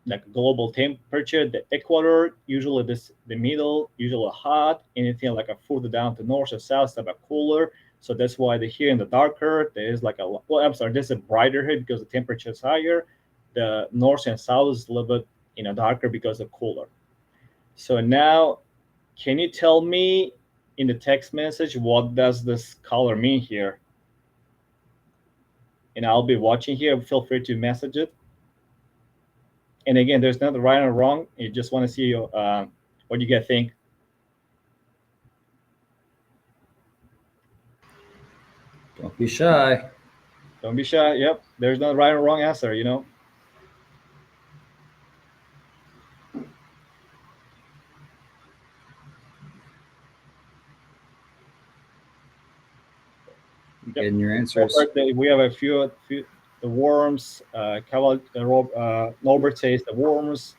like global temperature, the equator, usually the middle, usually hot. Anything like a further down to north or south, it's cooler. So that's why here in the darker, there is like this is brighter here because the temperature is higher. The north and south is a little bit, darker because of cooler. So now, can you tell me in the text message, what does this color mean here? And I'll be watching here. Feel free to message it. And again, there's nothing right or wrong. You just want to see what you guys think. Don't be shy. Don't be shy. Yep, there's no right or wrong answer, you know. You getting your answers? We have a few the worms. Norbert says the worms.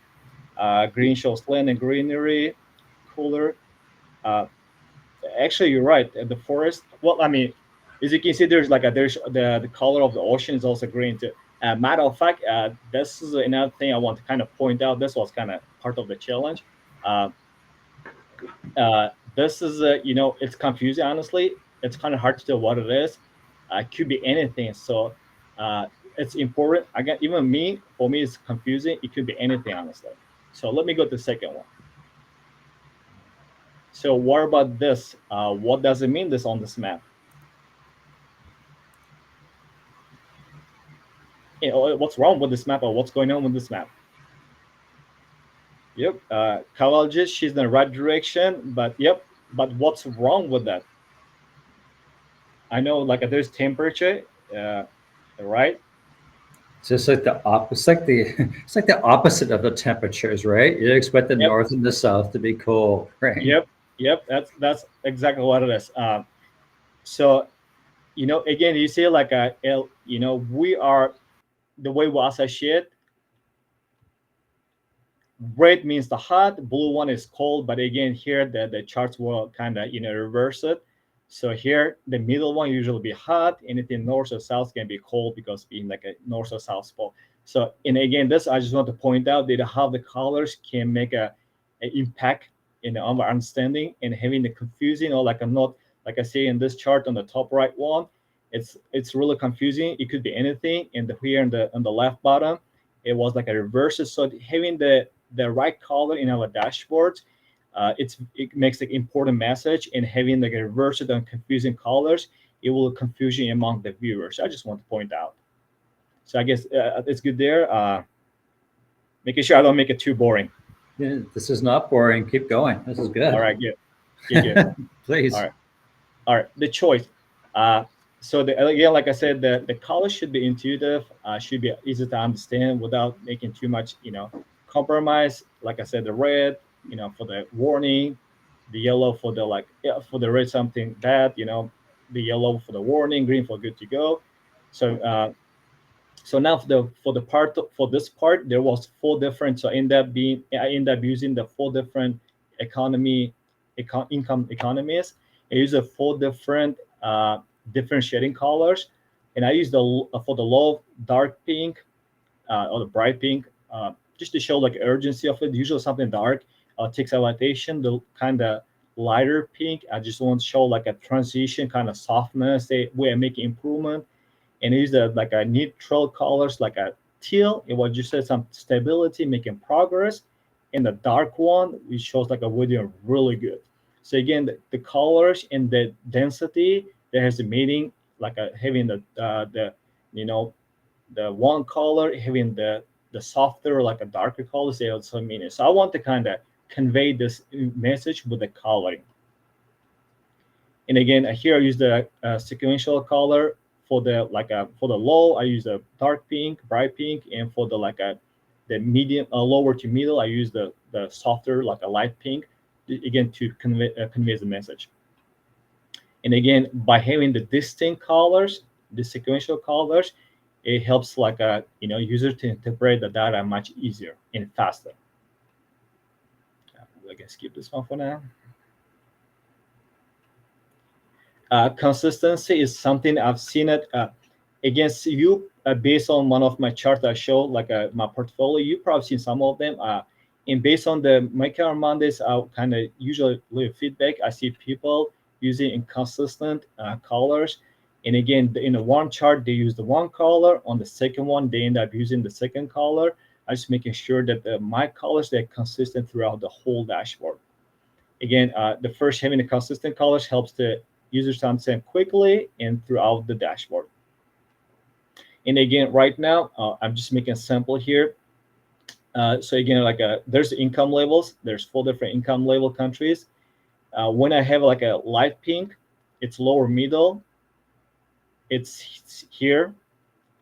Green shows land and greenery, cooler. Actually, you're right. The forest. Well, I mean, as you can see, there's the color of the ocean is also green too. Matter of fact, this is another thing I want to kind of point out. This was kind of part of the challenge. This is it's confusing. Honestly, it's kind of hard to tell what it is. It could be anything. So it's important. Again, even for me, it's confusing. It could be anything, honestly. So let me go to the second one. So what about this? What does it mean this on this map? What's wrong with this map, or what's going on with this map? Yep, Kavalji, she's in the right direction, but yep, but what's wrong with that? I know, like there's temperature, right? It's just like the opposite. It's like the opposite of the temperatures, right? You expect the north and the south to be cold, right? Yep. That's exactly what it is. So, again, you see, like we are the way we associate. Red means the hot, blue one is cold. But again, here the charts will kind of reverse it. So here the middle one usually be hot. Anything north or south can be cold because being like a north or south pole. So, and again, this I just want to point out that how the colors can make an impact in our understanding, and having the confusing, or like like I say in this chart on the top right one, it's really confusing. It could be anything. And here on the left bottom, it was like a reverse. So having the right color in our dashboard, it makes an important message. And having like a reverse on confusing colors, it will confusion among the viewers. I just want to point out. So I guess it's good there. Making sure I don't make it too boring. Yeah, this is not boring. Keep going. This is good. All right, good. Please. All right. The choice. So again, like I said, the color should be intuitive, should be easy to understand without making too much, compromise. Like I said, the red, for the warning, the yellow for the red something bad, the yellow for the warning, green for good to go. So so now for this part, there was 4 different. So I end up using the 4 different income economies. I use 4 different differentiating colors, and I use for the low dark pink or the bright pink, just to show like urgency of it. Usually something dark takes elevation. The kind of lighter pink, I just want to show like a transition, kind of softness. We're making improvement. And use like a neutral colors, like a teal. It was just some stability, making progress. And the dark one, which shows like we're doing really good. So again, the colors and the density, there has a meaning, like having the one color, having the softer, like a darker colors, they also mean it. So I want to kind of convey this message with the coloring. And again, here I use the sequential color. For the low, I use a dark pink, bright pink, and for the medium, lower to middle, I use the softer, like a light pink, again to convey the message. And again, by having the distinct colors, the sequential colors, it helps like a user to interpret the data much easier and faster. I can skip this one for now. Consistency is something I've seen it against you based on one of my charts I show, like my portfolio. You probably seen some of them. And based on the Michael Armandez, I kind of usually leave feedback. I see people using inconsistent colors. And again, in the one chart, they use the one color. On the second one, they end up using the second color. I'm just making sure that my colors, they're consistent throughout the whole dashboard. Again, the first having a consistent colors helps the users to understand quickly and throughout the dashboard. And again, right now, I'm just making a sample here. So again, like there's income levels. There's 4 different income level countries. When I have like a light pink, it's lower middle. It's here.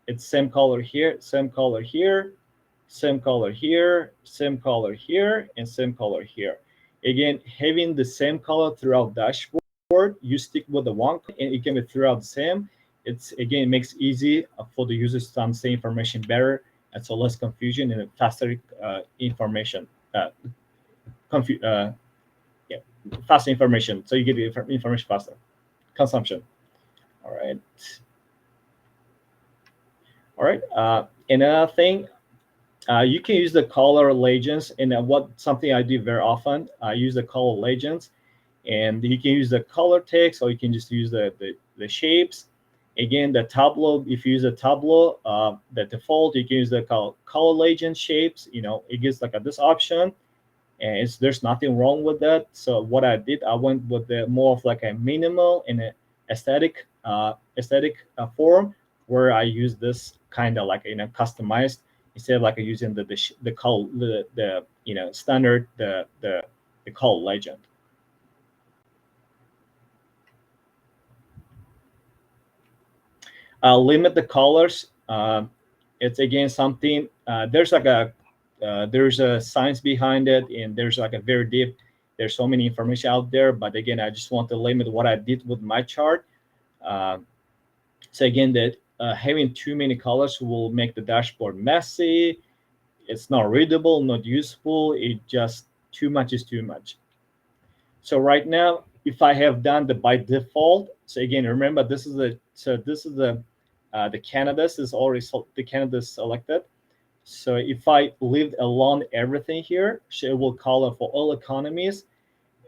It's same color here, same color here, same color here, same color here, and same color here. Again, having the same color throughout dashboard, you stick with the one, and it can be throughout the same. It's again, it makes easy for the users to understand information better, and so less confusion and faster information. Yeah, faster information. So you get the information faster. Consumption. All right. All right. Another thing, you can use the color legends, and something I do very often. I use the color legends, and you can use the color text, or you can just use the shapes. Again, the Tableau, if you use the Tableau, the default, you can use the color legend shapes. It gives like this option, and there's nothing wrong with that. So what I did, I went with the more of like a minimal and a aesthetic form, where I use this kind of like customized, instead of like using the color, the standard the color legend. Limit the colors. It's again something. There's a science behind it, and there's like a very deep. There's so many information out there, but again, I just want to limit what I did with my chart. So again, that having too many colors will make the dashboard messy. It's not readable, not useful. It just too much is too much. So right now, if I have done the by default, so again, remember this is the Canada's is already the Canada's selected. So if I leave alone everything here, so it will color for all economies.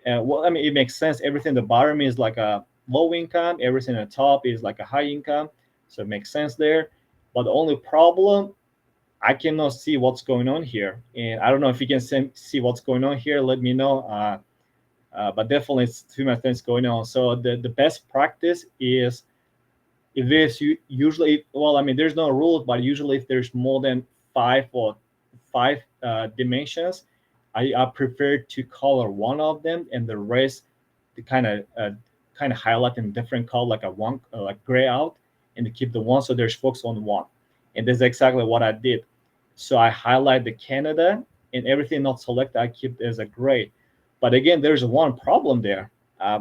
Well, I mean, it makes sense. Everything at the bottom is like a low income. Everything at the top is like a high income. So it makes sense there. But the only problem, I cannot see what's going on here. And I don't know if you can see what's going on here. Let me know. But definitely it's too much things going on. So the best practice is, if there's usually, well, I mean, there's no rules, but usually if there's more than five dimensions, I prefer to color one of them, and the rest to kind of highlight in different color, like like gray out, and to keep the one, so there's focus on one. And that's exactly what I did. So I highlight the Canada, and everything not selected, I keep as a gray. But again, there's one problem there.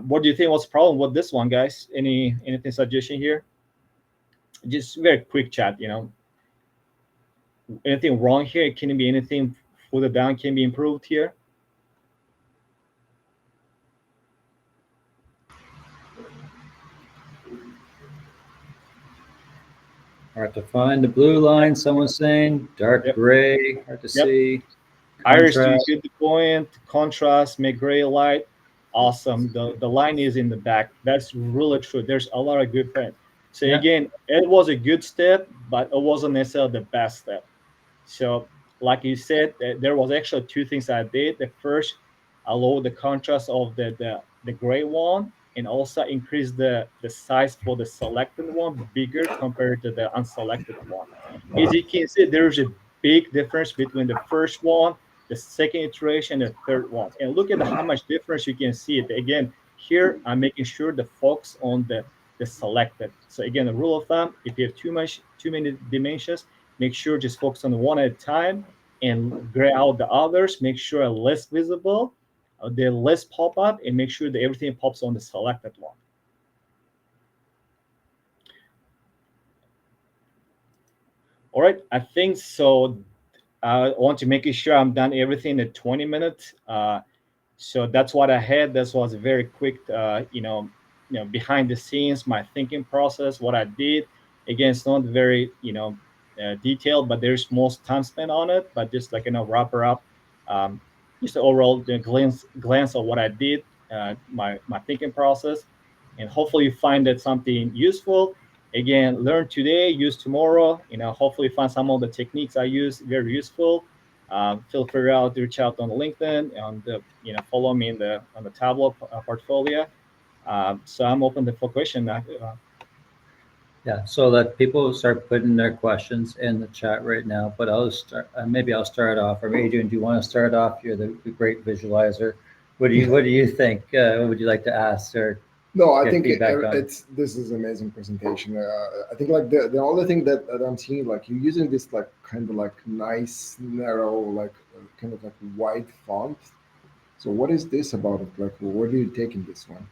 What do you think? What's the problem with this one, guys? Anything suggestion here? Just very quick chat. Anything wrong here? Can it be anything further down? Can be improved here? Hard to find the blue line. Someone's saying dark Yep. gray. Hard to see. Iris, do you Contrast. get the point? Contrast, make gray light. Awesome. The line is in the back. That's really true. There's a lot of good things. So Yeah. again, it was a good step, but it wasn't necessarily the best step. So like you said, there was actually 2 things I did. The first, I lowered the contrast of the gray one, and also increase the size for the selected one bigger compared to the unselected one. As you can see, there's a big difference between the first one, the second iteration, and the third one. And look at how much difference you can see it. Again, here I'm making sure the focus on the selected. So again, the rule of thumb, if you have too many dimensions, make sure just focus on one at a time and gray out the others. Make sure less visible, they're less pop up, and make sure that everything pops on the selected one. All right, I think so. I want to make sure I'm done everything in 20 minutes. So that's what I had. This was a very quick, behind the scenes, my thinking process, what I did. Again, it's not very, detailed, but there's most time spent on it. But just like wrap her up, just the overall glance of what I did, my thinking process, and hopefully you find that something useful. Again, learn today, use tomorrow. Hopefully find some of the techniques I use very useful. feel free to reach out on LinkedIn and follow me on the Tableau portfolio. So I'm open for question. Yeah, so let people start putting their questions in the chat right now. But I'll start. Maybe I'll start off. Or Adrian, do you want to start off? You're the great visualizer. What do you think? What would you like to ask or No, I get think feedback on? this is amazing presentation. I think like the only thing that I'm seeing, like you're using this like kind of like nice narrow like kind of like white font. So what is this about it? Like where do you taking this one?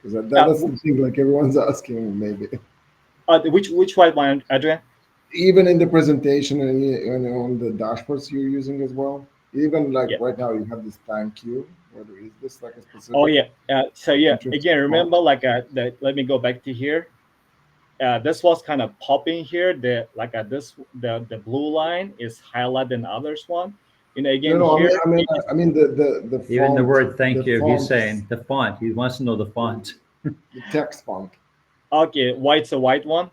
Because that's the thing like everyone's asking maybe. Which white one, Adrian? Even in the presentation and on the dashboards you're using as well. Even like right now you have this thank you. Whether is this like a specific? Oh yeah. So yeah, interesting again, remember font? like let me go back to here. This was kind of popping here. The blue line is highlighted than others one. Again No, here. I mean the font. Even the word thank the you, he's fonts, saying the font. He wants to know the font. the text font. Okay, white's a white one.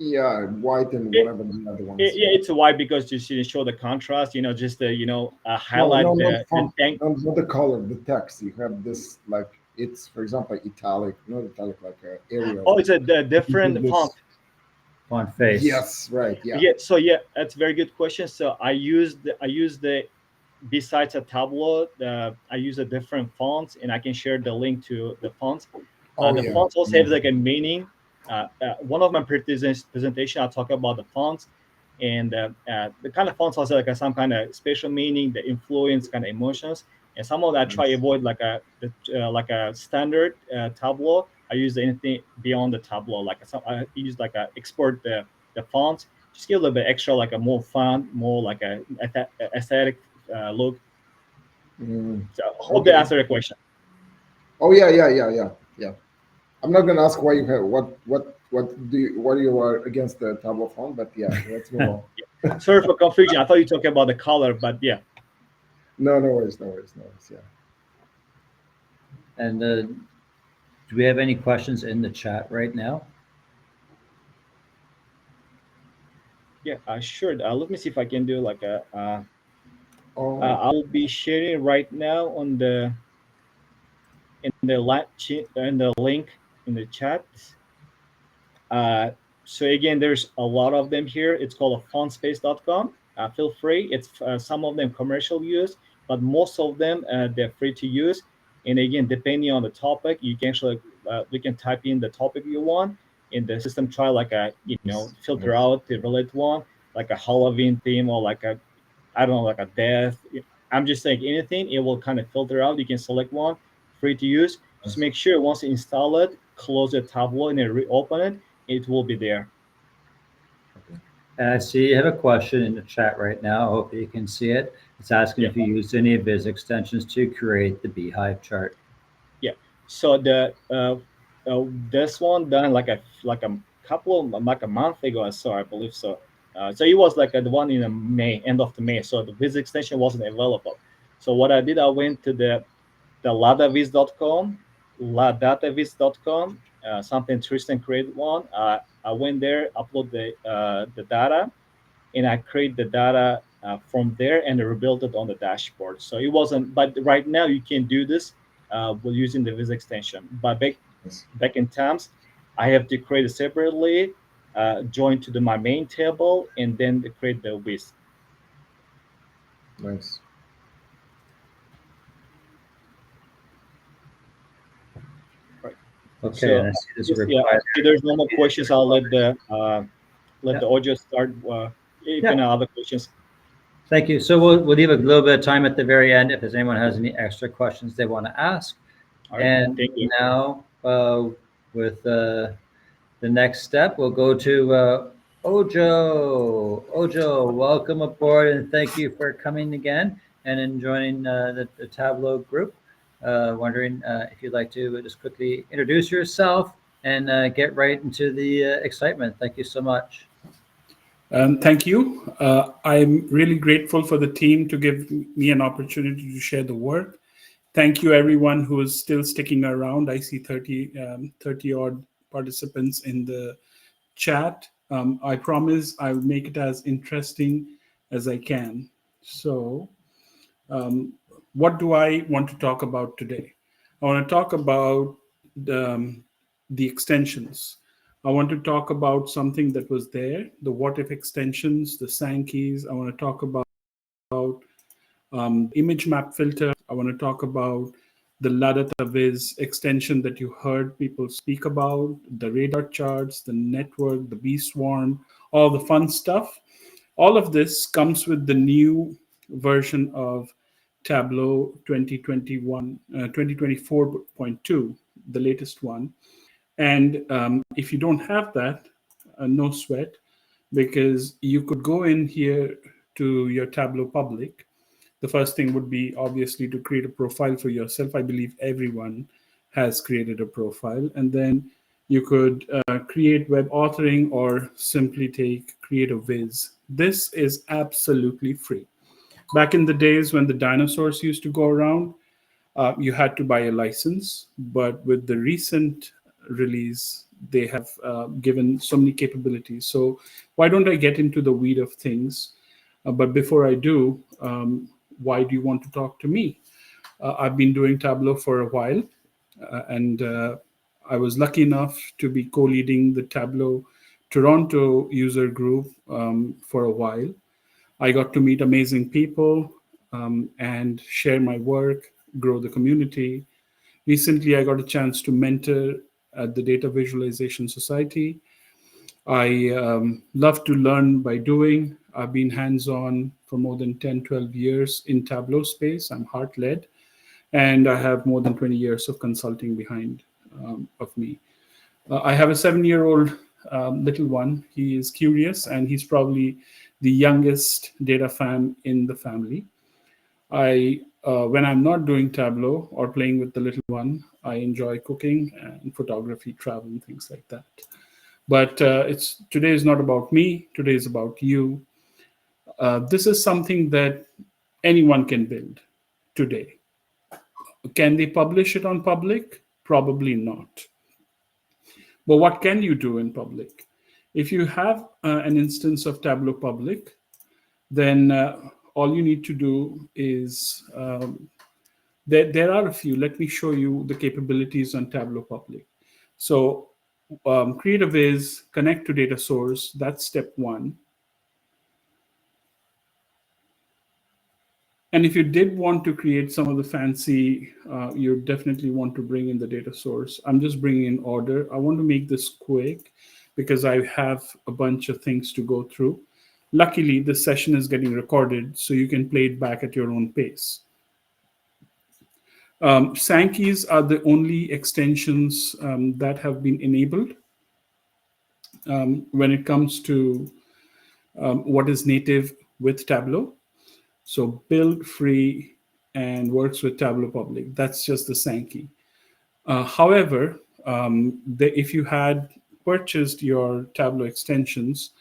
Yeah, white and whatever the other ones. Yeah, it's a white because just to show the contrast. Just the highlight no, the font, thank. not the color, the text. You have this like it's for example italic, not italic like Arial. Oh, it's a different font. Font face. Yes, right. Yeah. Yeah. So yeah, that's a very good question. So I use the besides a Tableau, I use a different fonts, and I can share the link to the fonts. The fonts also have like a meaning. One of my presentation, I'll talk about the fonts, and the kind of fonts also like some kind of special meaning, the influence, kind of emotions, and some of that I try to avoid like a standard Tableau. I use anything beyond the Tableau, like I use like a export the fonts, just give a little bit extra, like a more fun, more like a aesthetic look. So I hope that answered the question. Oh yeah. I'm not gonna ask why you have what you are against the Tableau font, but yeah, let's move on. Sorry for confusion. I thought you were talking about the color, but yeah. No worries. Yeah. And do we have any questions in the chat right now? Yeah, sure. Let me see if I can do like a. I'll be sharing right now on the in the link in the chat. So again, there's a lot of them here. It's called fontspace.com. Feel free. It's some of them commercial use, but most of them they're free to use. And again, depending on the topic, you can actually we can type in the topic you want, and the system try like a filter out the related one, like a Halloween theme or like a like a death. I'm just saying anything, it will kind of filter out. You can select one, free to use. Just make sure once you install it, close the Tableau and then reopen it. It will be there. And I see you have a question in the chat right now. I hope you can see it. It's asking if you used any of Viz extensions to create the Beehive chart. Yeah. So the this one done like a couple of like a month ago. I saw, I believe so. So it was like the one in May, end of the May. So the Viz extension wasn't available. So what I did, I went to the ladaviz.com, ladataviz.com. Something Tristan created one. I went there, upload the data, and I create the data from there and rebuild it on the dashboard. So it wasn't, but right now you can do this with using the Viz extension. But back in times, I have to create it separately, join to my main table, and then create the Viz. Nice. Right. Okay. So, and I see there's a reply. if there's no more questions, I'll let the audio start. If any other questions. Thank you. So we'll leave a little bit of time at the very end if anyone has any extra questions they want to ask. All right, and thank you. now with the next step, we'll go to Ojo. Ojo, welcome aboard and thank you for coming again and joining the Tableau group. Wondering if you'd like to just quickly introduce yourself and get right into the excitement. Thank you so much. Thank you. I'm really grateful for the team to give me an opportunity to share the work. Thank you, everyone who is still sticking around. I see 30 odd participants in the chat. I promise I'll make it as interesting as I can. So what do I want to talk about today? I want to talk about the extensions. I want to talk about something that was there, the what if extensions, the Sankeys. I want to talk about image map filter. I want to talk about the Ladata Viz extension that you heard people speak about, the radar charts, the network, the B swarm, all the fun stuff. All of this comes with the new version of Tableau 2024.2, the latest one. And if you don't have that, no sweat, because you could go in here to your Tableau Public. The first thing would be obviously to create a profile for yourself. I believe everyone has created a profile. And then you could create web authoring or simply create a viz. This is absolutely free. Back in the days when the dinosaurs used to go around, you had to buy a license. But with the recent release, they have given so many capabilities. So why don't I get into the weed of things? But before I do, why do you want to talk to me? I've been doing Tableau for a while, and I was lucky enough to be co-leading the Tableau Toronto User Group for a while. I got to meet amazing people and share my work, grow the community. Recently, I got a chance to mentor at the Data Visualization Society. I love to learn by doing. I've been hands-on for more than 10, 12 years in Tableau space. I'm heart-led, and I have more than 20 years of consulting behind of me. I have a 7-year-old little one. He is curious, and he's probably the youngest data fan in the family. When I'm not doing Tableau or playing with the little one, I enjoy cooking and photography, travel, and things like that. But today is not about me. Today is about you. This is something that anyone can build today. Can they publish it on public? Probably not. But what can you do in public? If you have an instance of Tableau Public, then all you need to do is, there are a few. Let me show you the capabilities on Tableau Public. So create a viz, connect to data source. That's step one. And if you did want to create some of the fancy, you definitely want to bring in the data source. I'm just bringing in order. I want to make this quick because I have a bunch of things to go through. Luckily, this session is getting recorded, so you can play it back at your own pace. Sankeys are the only extensions that have been enabled when it comes to what is native with Tableau. So build free and works with Tableau Public. That's just the Sankey. However, if you had purchased your Tableau extensions,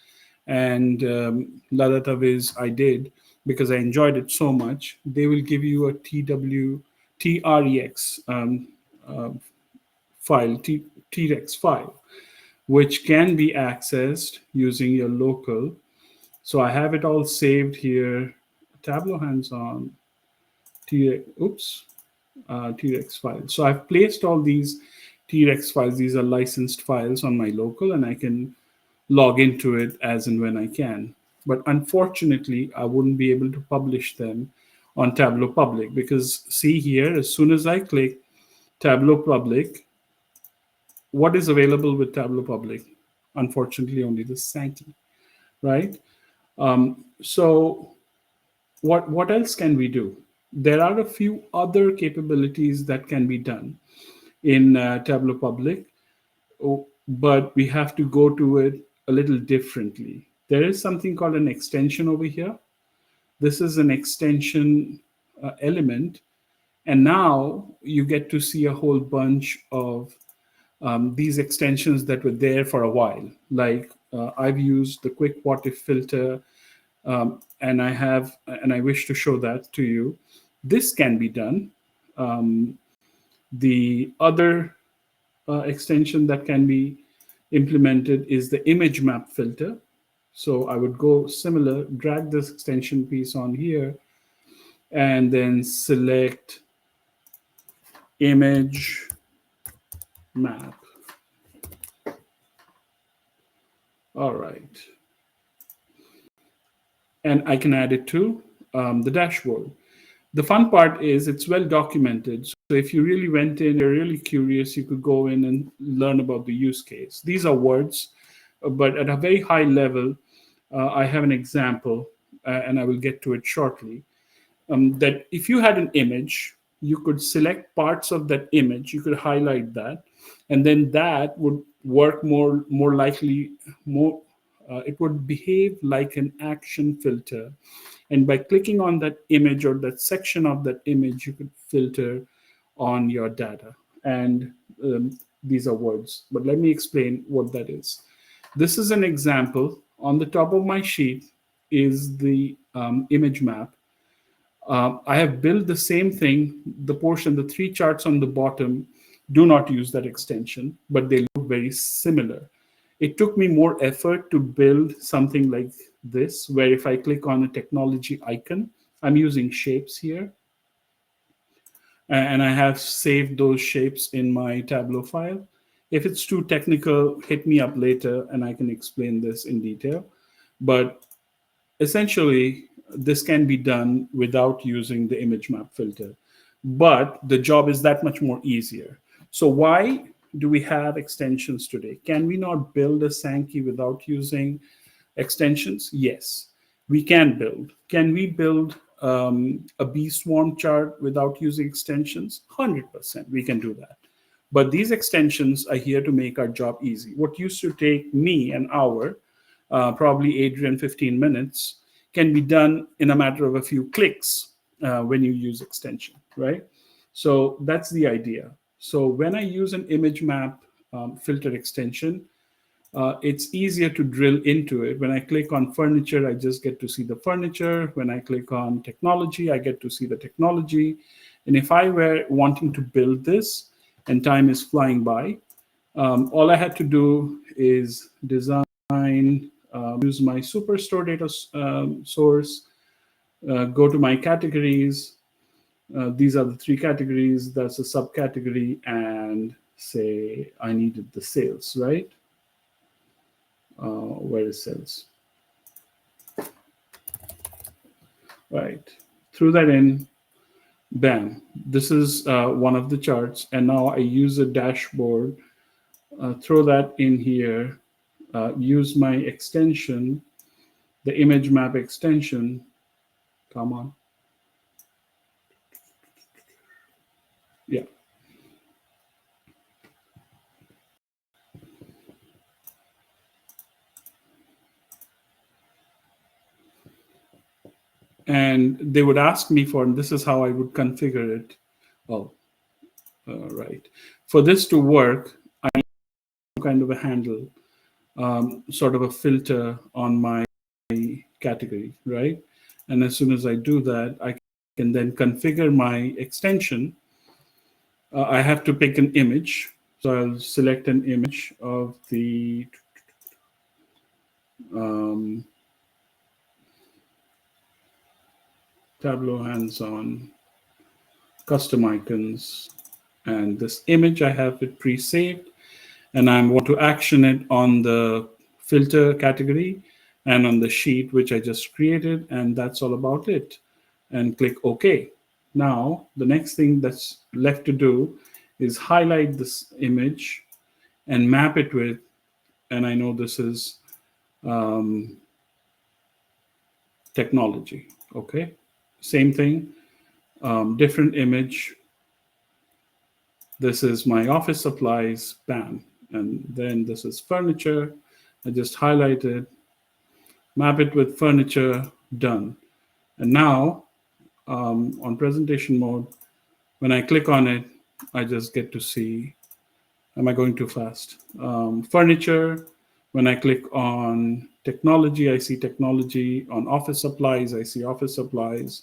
and Ladata Viz I did because I enjoyed it so much, they will give you a TREX file, TREX file, which can be accessed using your local. So I have it all saved here. Tableau hands-on, TREX file. So I've placed all these TREX files. These are licensed files on my local, and I can log into it as and when I can. But unfortunately, I wouldn't be able to publish them on Tableau Public because see here, as soon as I click Tableau Public, what is available with Tableau Public? Unfortunately, only the Sankey, right? So what else can we do? There are a few other capabilities that can be done in Tableau Public, but we have to go to it a little differently. There is something called an extension over here. This is an extension element. And now you get to see a whole bunch of these extensions that were there for a while. Like I've used the quick what if filter, and I wish to show that to you. This can be done. The other extension that can be implemented is the image map filter. So I would go similar, drag this extension piece on here, and then select image map. All right. And I can add it to the dashboard. The fun part is it's well documented. So if you really went in, you're really curious, you could go in and learn about the use case. These are words, but at a very high level, I have an example, and I will get to it shortly, that if you had an image, you could select parts of that image, you could highlight that, and then that would work more likely, it would behave like an action filter. And by clicking on that image or that section of that image, you could filter on your data. And these are words, but let me explain what that is. This is an example. On the top of my sheet is the image map. I have built the same thing. The portion, the three charts on the bottom, do not use that extension, but they look very similar. It took me more effort to build something like this, where if I click on a technology icon, I'm using shapes here. And I have saved those shapes in my Tableau file. If it's too technical, hit me up later and I can explain this in detail. But essentially, this can be done without using the image map filter. But the job is that much more easier. So why do we have extensions today? Can we not build a Sankey without using extensions? Yes, we can build. Can we build a bee swarm chart without using extensions? 100%, we can do that. But these extensions are here to make our job easy. What used to take me an hour, probably Adrian 15 minutes, can be done in a matter of a few clicks when you use extension, right? So that's the idea. So when I use an image map filter extension, it's easier to drill into it. When I click on furniture, I just get to see the furniture. When I click on technology, I get to see the technology. And if I were wanting to build this and time is flying by, all I had to do is design, use my Superstore data source, go to my categories. These are the three categories. That's a subcategory, and say I needed the sales, right? Where is sales? Right. Threw that in. Bam. This is one of the charts. And now I use a dashboard, throw that in here, use my extension, the image map extension. Come on. Yeah. And they would ask me for, and this is how I would configure it. Oh, right. For this to work, I need some kind of a handle, sort of a filter on my category, right? And as soon as I do that, I can then configure my extension. I have to pick an image. So I'll select an image of the Tableau hands-on, custom icons, and this image, I have it pre-saved, and I want to action it on the filter category and on the sheet which I just created, and that's all about it. And click OK. Now, the next thing that's left to do is highlight this image and map it with, and I know this is technology, okay? Same thing, different image. This is my office supplies, bam. And then this is furniture. I just highlight it, map it with furniture, done. And now on presentation mode, when I click on it, I just get to see, am I going too fast? Furniture, when I click on technology, I see technology. On office supplies, I see office supplies.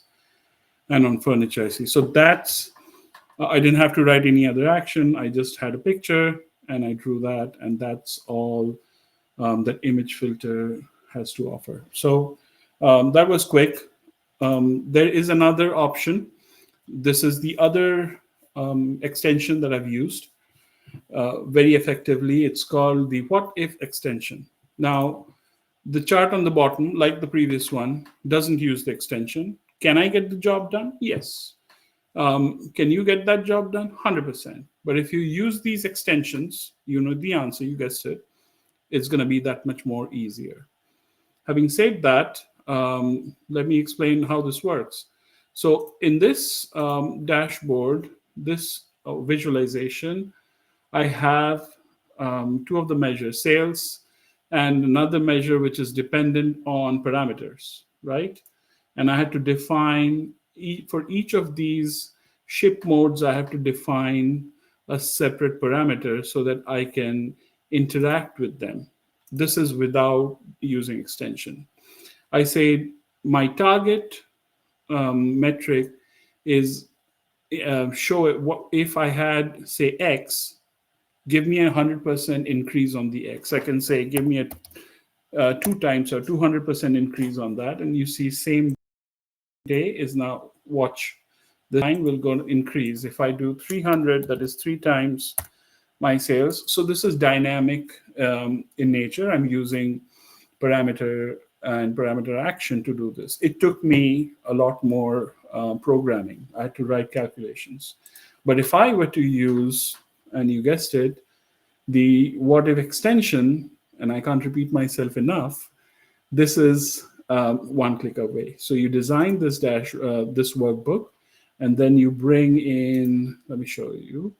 And on furniture, I see. So that's, I didn't have to write any other action. I just had a picture and I drew that, and that's all that image filter has to offer. So that was quick. There is another option. This is the other extension that I've used very effectively. It's called the what if extension. Now, the chart on the bottom, like the previous one, doesn't use the extension. Can I get the job done? Yes. Can you get that job done? 100%. But if you use these extensions, you know the answer, you guessed it, it's going to be that much more easier. Having said that, let me explain how this works. So in this dashboard, this visualization, I have two of the measures, sales and another measure which is dependent on parameters, right? And I had to define, for each of these ship modes, I have to define a separate parameter so that I can interact with them. This is without using extension. I say my target metric is show it what if I had, say, X, give me 100% increase on the X. I can say, give me a 2 times or 200% increase on that. And you see same day is now, watch, the line will go increase. If I do 300, that is 3 times my sales. So this is dynamic in nature. I'm using parameter and parameter action to do this. It took me a lot more programming. I had to write calculations. But if I were to use, and you guessed it, the what if extension, and I can't repeat myself enough, this is one click away. So you design this this workbook, and then you bring in, let me show you.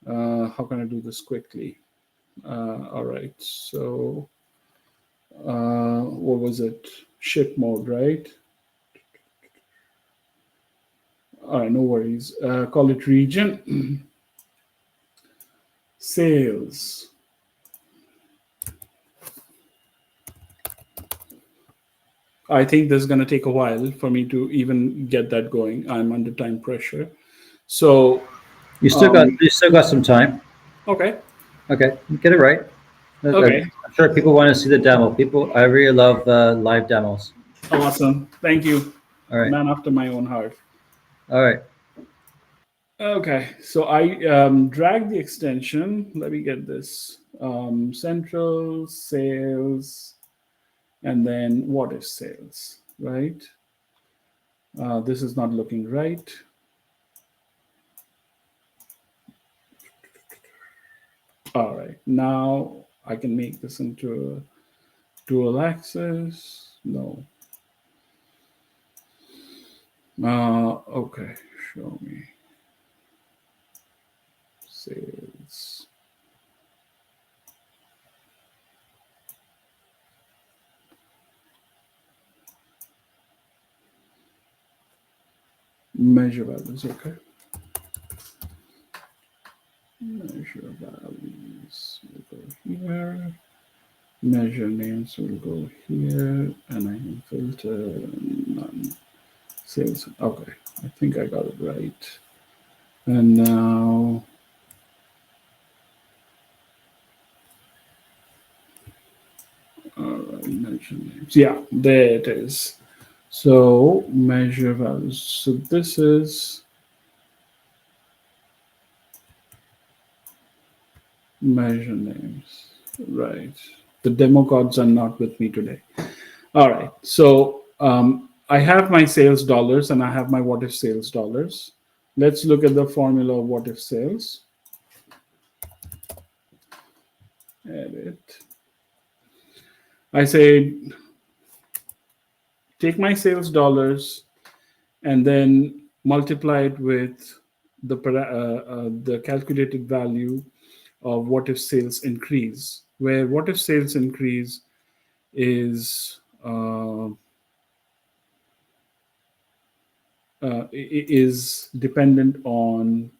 How can I do this quickly? All right, so what was it? Ship mode, right? All right, no worries. Call it region. Sales. I think this is going to take a while for me to even get that going. I'm under time pressure. So You still got some time. okay. Okay, get it right. Okay. I'm sure people want to see the demo. I really love live demos. Awesome. Thank you. All right. Man after my own heart. All right. Okay, so I drag the extension. Let me get this. Central sales, and then what if sales, right? This is not looking right. All right, now I can make this into a dual axis. No. Okay, show me. Sales. Measure values, okay. Measure values will go here. Measure names will go here, and I can filter none. Sales. Okay, I think I got it right. And now, all right, measure names. Yeah, there it is. So measure values. So this is measure names, right? The demo cards are not with me today. All right, so I have my sales dollars and I have my what if sales dollars. Let's look at the formula of what if sales. Edit. I say, take my sales dollars and then multiply it with the calculated value of what if sales increase, where what if sales increase is dependent on,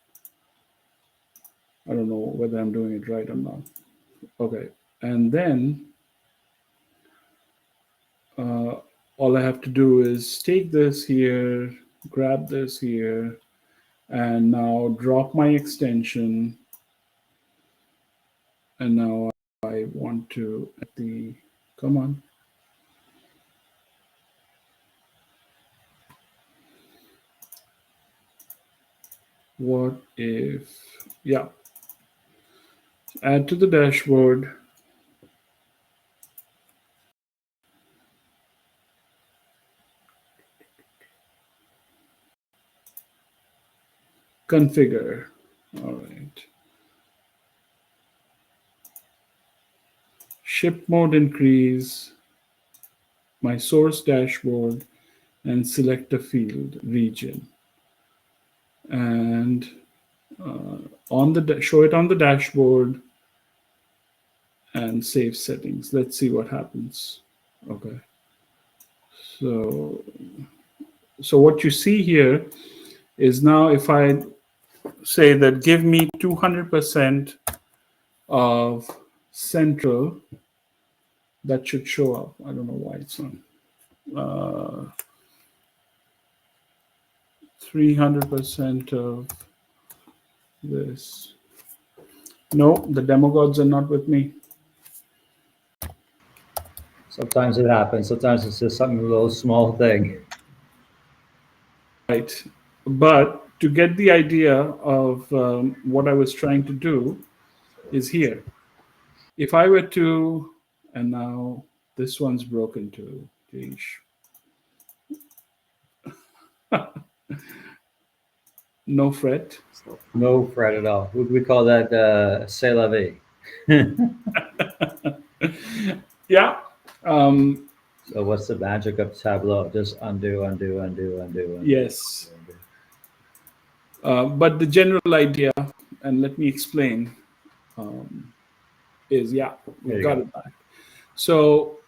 I don't know whether I'm doing it right or not. Okay, and then all I have to do is take this here, grab this here, and now drop my extension. And now I want to add the Come on. What if, yeah, add to the dashboard. Configure. All right. Ship mode increase, my source dashboard, and select a field region. And show it on the dashboard and save settings. Let's see what happens. Okay. So what you see here is now if I say that give me 200% of central, that should show up. I don't know why it's on. 300% of this. No, the demagogues are not with me. Sometimes it happens. Sometimes it's just something, a little small thing. Right. But to get the idea of what I was trying to do is here. If I were to, and now this one's broken too. No fret. No fret at all. We call that c'est la vie. Yeah. So what's the magic of Tableau? Just undo, undo, undo, undo, undo. Yes. But the general idea, and let me explain, is yeah, we got it back. So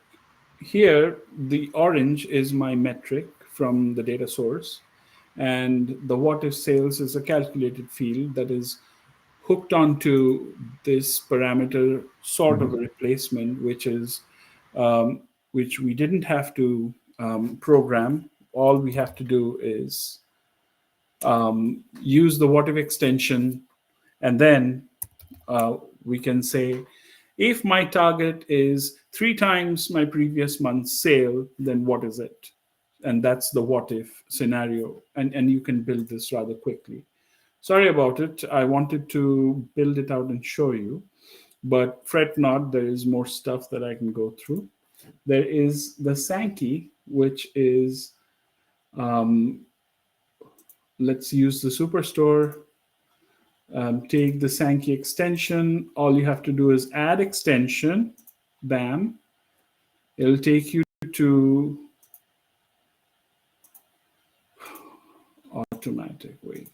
here, the orange is my metric from the data source, and the what if sales is a calculated field that is hooked onto this parameter, sort of a replacement, which is which we didn't have to program. All we have to do is use the what if extension, and then we can say, if my target is 3 times my previous month's sale, then what is it? And that's the what if scenario. And you can build this rather quickly. Sorry about it. I wanted to build it out and show you, but fret not, there is more stuff that I can go through. There is the Sankey, which is, let's use the Superstore. Take the Sankey extension. All you have to do is add extension. Bam. It'll take you to automatic. Wait.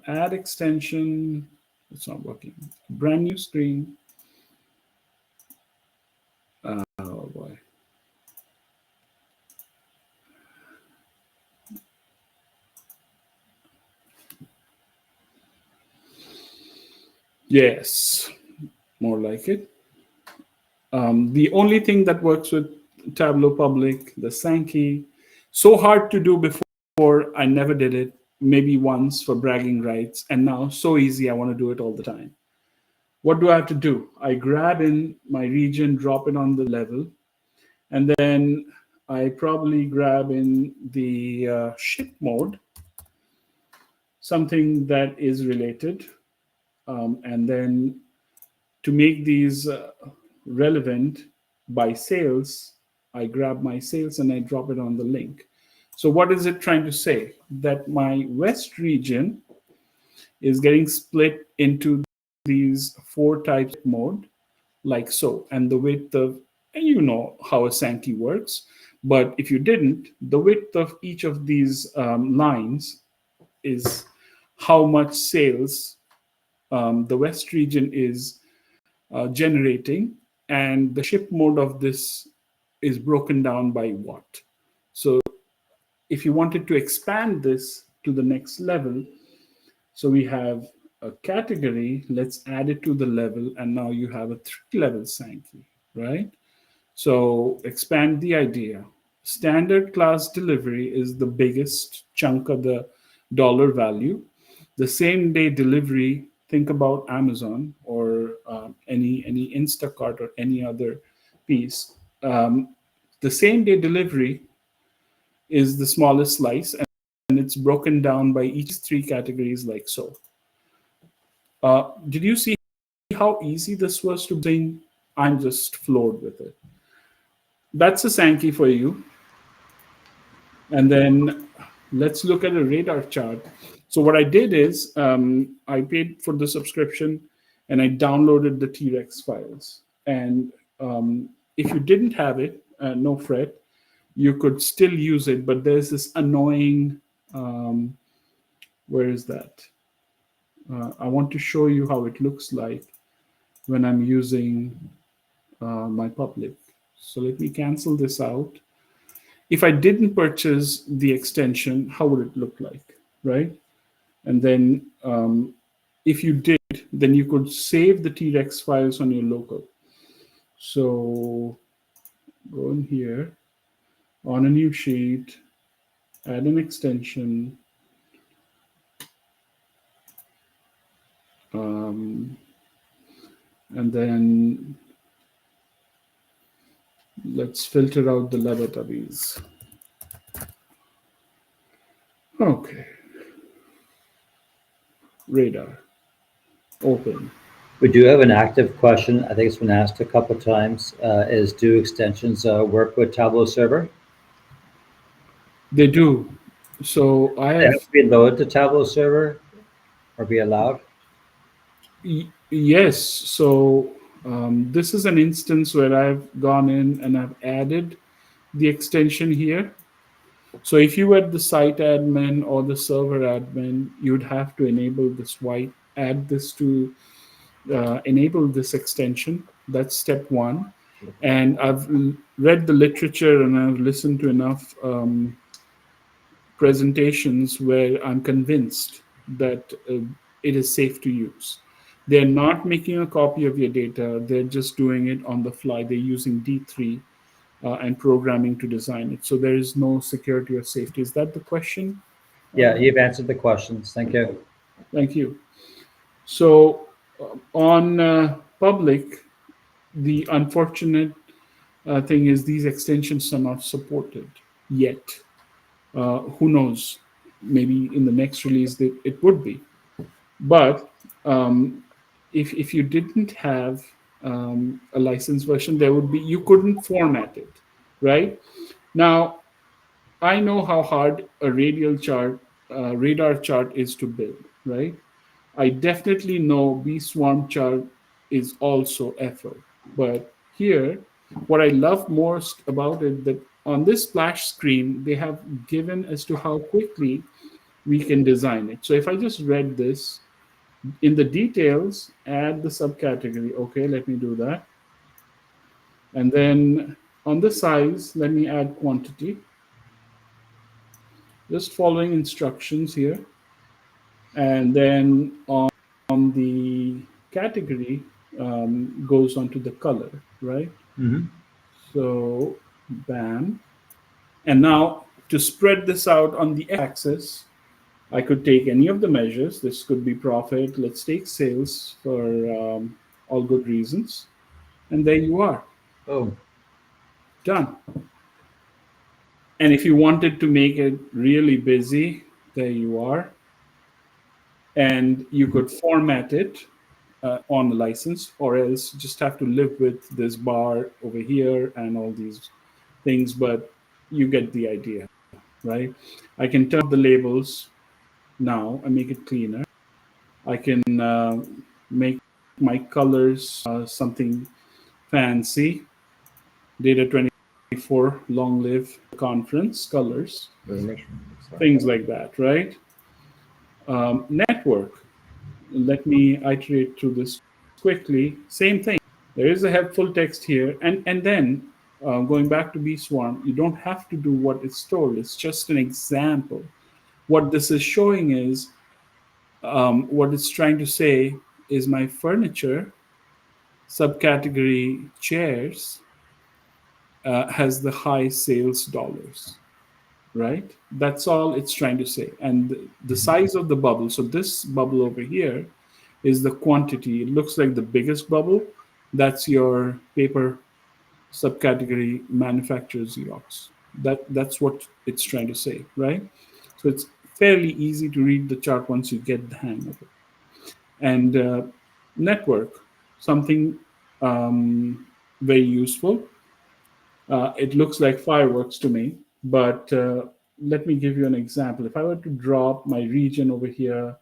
Add extension. It's not working. Brand new screen. Oh boy. Yes, more like it. The only thing that works with Tableau Public, the Sankey, so hard to do before, I never did it, maybe once for bragging rights, and now so easy, I want to do it all the time. What do I have to do? I grab in my region, drop it on the level, and then I probably grab in the ship mode, something that is related. And then to make these relevant by sales, I grab my sales and I drop it on the link. So what is it trying to say? That my West region is getting split into these 4 types of mode, like so. And the width of, and you know how a Sankey works, but if you didn't, the width of each of these lines is how much sales the West region is generating, and the ship mode of this is broken down by what. So if you wanted to expand this to the next level, so we have a category, let's add it to the level, and now you have a 3-level Sankey, right? So expand the idea. Standard class delivery is the biggest chunk of the dollar value. The same day delivery, think about Amazon or any Instacart or any other piece. the same day delivery is the smallest slice, and it's broken down by each three categories like so. Did you see how easy this was to bring? I'm just floored with it. That's a Sankey for you. And then let's look at a radar chart. So what I did is I paid for the subscription and I downloaded the T-Rex files. And if you didn't have it, no fret, you could still use it, but there's this annoying, where is that? I want to show you how it looks like when I'm using my public. So let me cancel this out. If I didn't purchase the extension, how would it look like, right? And then if you did, then you could save the T-Rex files on your local. So go in here, on a new sheet, add an extension. And then let's filter out the Teletubbies. Okay. Radar. Open. We do have an active question. I think it's been asked a couple of times. Is do extensions work with Tableau Server? They do. So I They have have to be loaded to Tableau Server or be allowed? yes. So this is an instance where I've gone in and I've added the extension here. So if you were the site admin or the server admin, you'd have to enable this white, add this to enable this extension. That's step one. And I've read the literature and I've listened to enough presentations where I'm convinced that it is safe to use. They're not making a copy of your data. They're just doing it on the fly. They're using D3 and programming to design it. So there is no security or safety. Is that the question? Yeah, you've answered the questions. Thank you. Thank you. So on public, the unfortunate thing is these extensions are not supported yet. Who knows? Maybe in the next release it would be. But if you didn't have a licensed version, there would be, you couldn't format it, right? Now, I know how hard a radial chart, radar chart is to build, right? I definitely know B-Swarm chart is also effort. But here, what I love most about it, that on this splash screen, they have given as to how quickly we can design it. So if I just read this, in the details, add the subcategory. Okay, let me do that. And then on the size, let me add quantity. Just following instructions here. And then on the category goes onto the color, right? Mm-hmm. So, bam. And now to spread this out on the axis, I could take any of the measures. This could be profit. Let's take sales for all good reasons. And there you are. Oh, Done. And if you wanted to make it really busy, there you are. And you could format it on the license, or else just have to live with this bar over here and all these things, but you get the idea, right? I can turn the labels now and make it cleaner. I can make my colors something fancy. Data 24, long live conference colors, things like that, right? Network. Let me iterate through this quickly. Same thing. There is a helpful text here. And then going back to B-Swarm, you don't have to do what it's told. It's just an example. What this is showing is, what it's trying to say is my furniture subcategory chairs has the high sales dollars, right? That's all it's trying to say. And the size of the bubble, so this bubble over here is the quantity. It looks like the biggest bubble. That's your paper subcategory manufacturer Xerox. That's what it's trying to say, right? So it's fairly easy to read the chart once you get the hang of it. And network, something very useful. It looks like fireworks to me, but let me give you an example. If I were to drop my region over here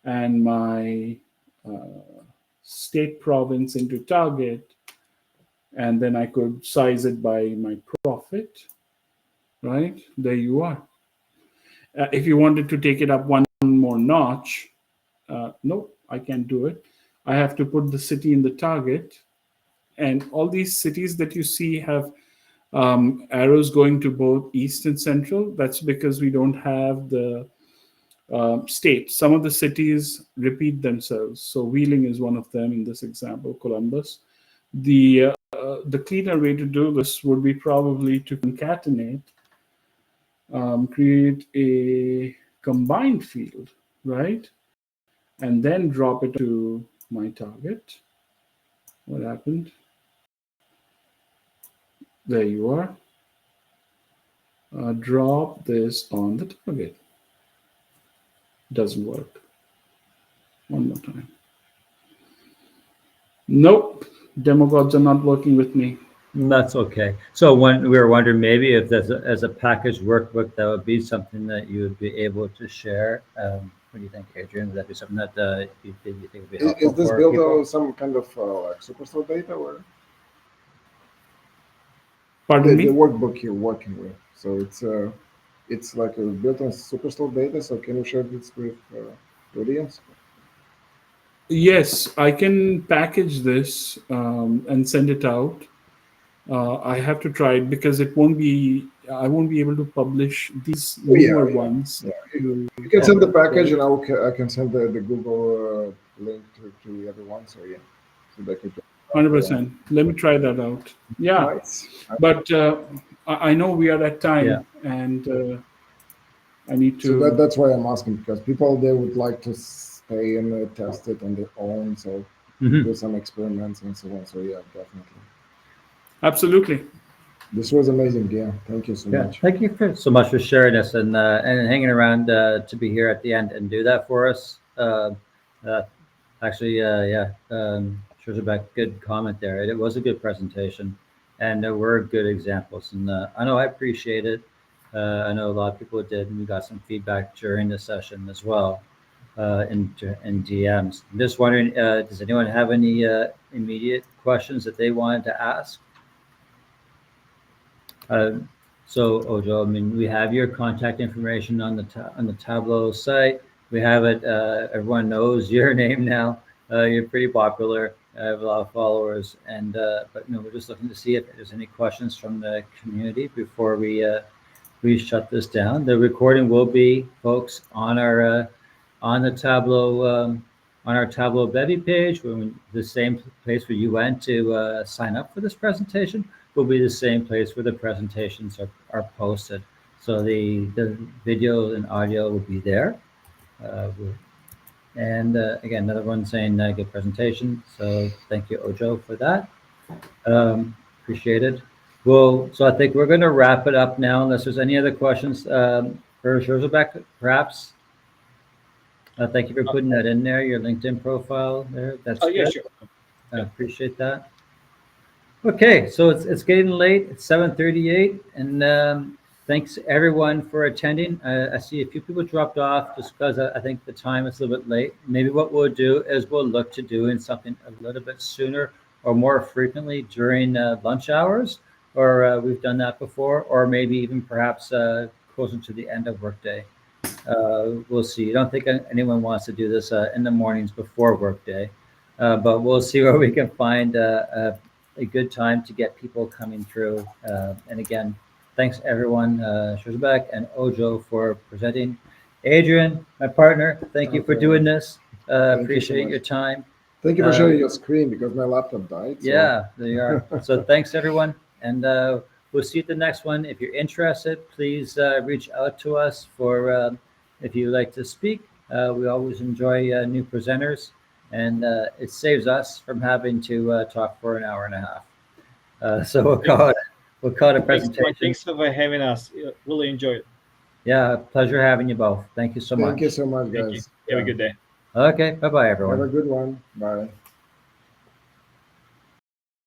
and my state province into target, and then I could size it by my profit, right? There you are. If you wanted to take it up one more notch, nope, I can't do it. I have to put the city in the target. And all these cities that you see have arrows going to both east and central. That's because we don't have the state. Some of the cities repeat themselves. So Wheeling is one of them in this example, Columbus. The cleaner way to do this would be probably to concatenate, create a combined field, right? And then drop it to my target. What happened? There you are. Drop this on the target. Doesn't work. One more time. Nope. Demagogues are not working with me. That's okay. So when we were wondering maybe if there's as a package workbook, that would be something that you would be able to share. What do you think, Adrian? Would that be something that you think would be helpful? Is this for built people? on some kind of like superstore data, or Pardon me? the workbook you're working with? So it's like a built on superstore data. So can you share this with the audience? Yes, I can package this and send it out. I have to try it because I won't be able to publish these newer ones. Yeah. You can send the package, and I can send the Google link to everyone. So yeah, so they could. 100%. Let me try that out. Yeah, Nice. but I know we are at time, and I need to. So that's why I'm asking, because people, they would like to stay and test it on their own. So do some experiments and so on. So yeah, definitely. Absolutely. This was amazing. Yeah, thank you so much. Thank you so much for sharing this and hanging around to be here at the end and do that for us. Scherzerbeck, good comment there. It was a good presentation, and there were good examples. And I know I appreciate it. I know a lot of people did, and we got some feedback during the session as well in DMs. I'm just wondering, does anyone have any immediate questions that they wanted to ask? So Ojo, I mean, we have your contact information on the Tableau site. We have it. Everyone knows your name now. You're pretty popular. I have a lot of followers, and but no, we're just looking to see if there's any questions from the community before we shut this down. The recording will be, folks, on our on the Tableau on our Tableau Bevy page, the same place where you went to sign up for this presentation will be the same place where the presentations are posted. So the video and audio will be there. And again, another one saying good presentation. So thank you, Ojo, for that. Appreciated. Well, so I think we're going to wrap it up now, unless there's any other questions for Scherzerbeck, perhaps. Thank you for putting that in there, your LinkedIn profile there. That's good. Yeah, sure. I appreciate that. Okay, so it's getting late. It's 7:38, and thanks everyone for attending. I see a few people dropped off just because I think the time is a little bit late. Maybe what we'll do is we'll look to doing something a little bit sooner or more frequently during lunch hours, or we've done that before, or maybe even perhaps closer to the end of workday. We'll see. I don't think anyone wants to do this in the mornings before workday, but we'll see where we can find a good time to get people coming through. And again, thanks everyone, Scherzerbeck and Ojo, for presenting. Adrian, my partner, thank you for doing this. Appreciate your time. Thank you for sharing your screen, because my laptop died. So. Yeah, there you are. So thanks everyone, and we'll see you at the next one. If you're interested, please reach out to us for if you'd like to speak. We always enjoy new presenters, and it saves us from having to talk for an hour and a half. So we'll call it a presentation. Thanks for having us. Really enjoyed it. Yeah, pleasure having you both. Thank you so much. Thank you so much, Thank you. guys. Have a good day. Okay, bye-bye, everyone. Have a good one. Bye.